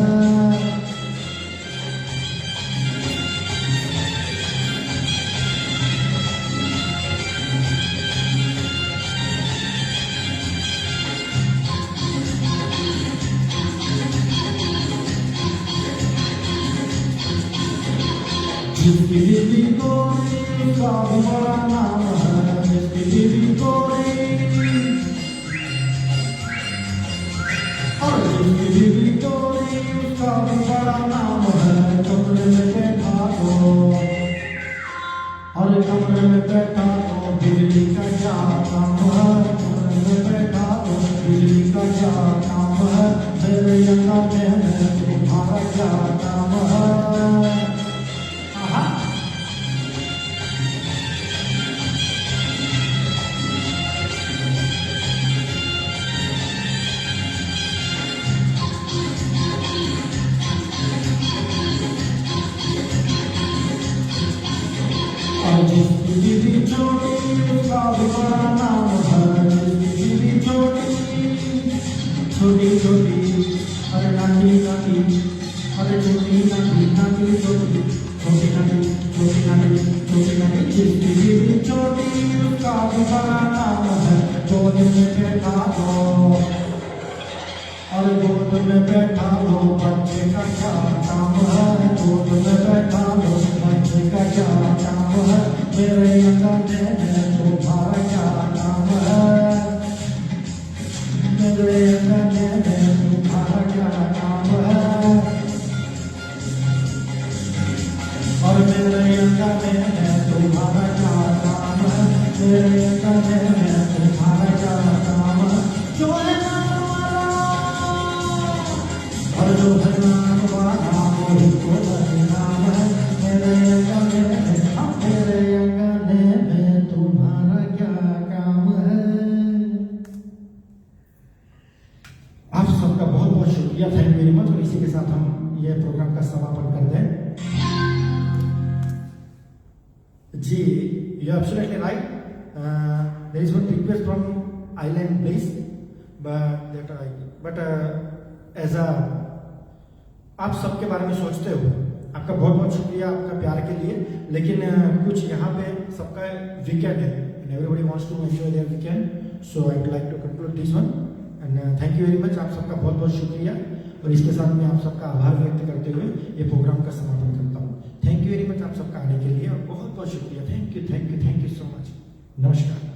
C: जिसकी बीवी गोरी उसका भी बड़ा नाम है, जिसकी बीवी गोरी और जिसकी बीवी गोरी उसका भी बड़ा नाम है, कमरे में बैठा दो और कमरे में बैठा दो बिजली का क्या काम है, कमरे में बैठा दो बिजली का क्या काम है, मेरे अंगने में तुम्हारा क्या काम है। जिसकी बीवी छोटी उसका भी बड़ा नाम है, जिसकी बीवी छोटी छोटी छोटी अरे नाटी नाटी अरे छोटी नाटी नाटी छोटी छोटी नाटी छोटी नाटी छोटी नाटी, जिसकी बीवी छोटी उसका भी बड़ा नाम है, गोद में बैठा दो और गोद में बैठा लो बच्चे का क्या काम है, गोद में बैठा लो बच्चे का क्या काम है, मेरे अंगने में तुम्हारा क्या काम है, मेरे अंगने में तुम्हारा क्या काम है। और मेरे अंगने में तुम्हारा क्या काम है, मेरे अंगने में तुम्हारा क्या काम है, जो है नाम वाला और जो है नाम वाला वही तो बदनाम है, मेरे अंगने में तुम्हारा क्या काम है।
A: शुक्रिया, थैंक यू वेरी मच। और इसी के साथ हम ये प्रोग्राम का समापन कर दें। जी, you absolutely right. There is one request from island please, but as a आप सबके बारे में सोचते हो, आपका बहुत बहुत शुक्रिया आपका प्यार के लिए। लेकिन कुछ यहाँ पे सबका वीकेंड है and everybody wants to enjoy their weekend, so I would like to conclude this one and thank you very much. आप सबका बहुत बहुत शुक्रिया और इसके साथ मैं आप सबका आभार व्यक्त करते हुए ये प्रोग्राम का समापन करता हूँ। थैंक यू वेरी मच आप सबका आने के लिए और बहुत बहुत शुक्रिया। Thank you so much. नमस्कार।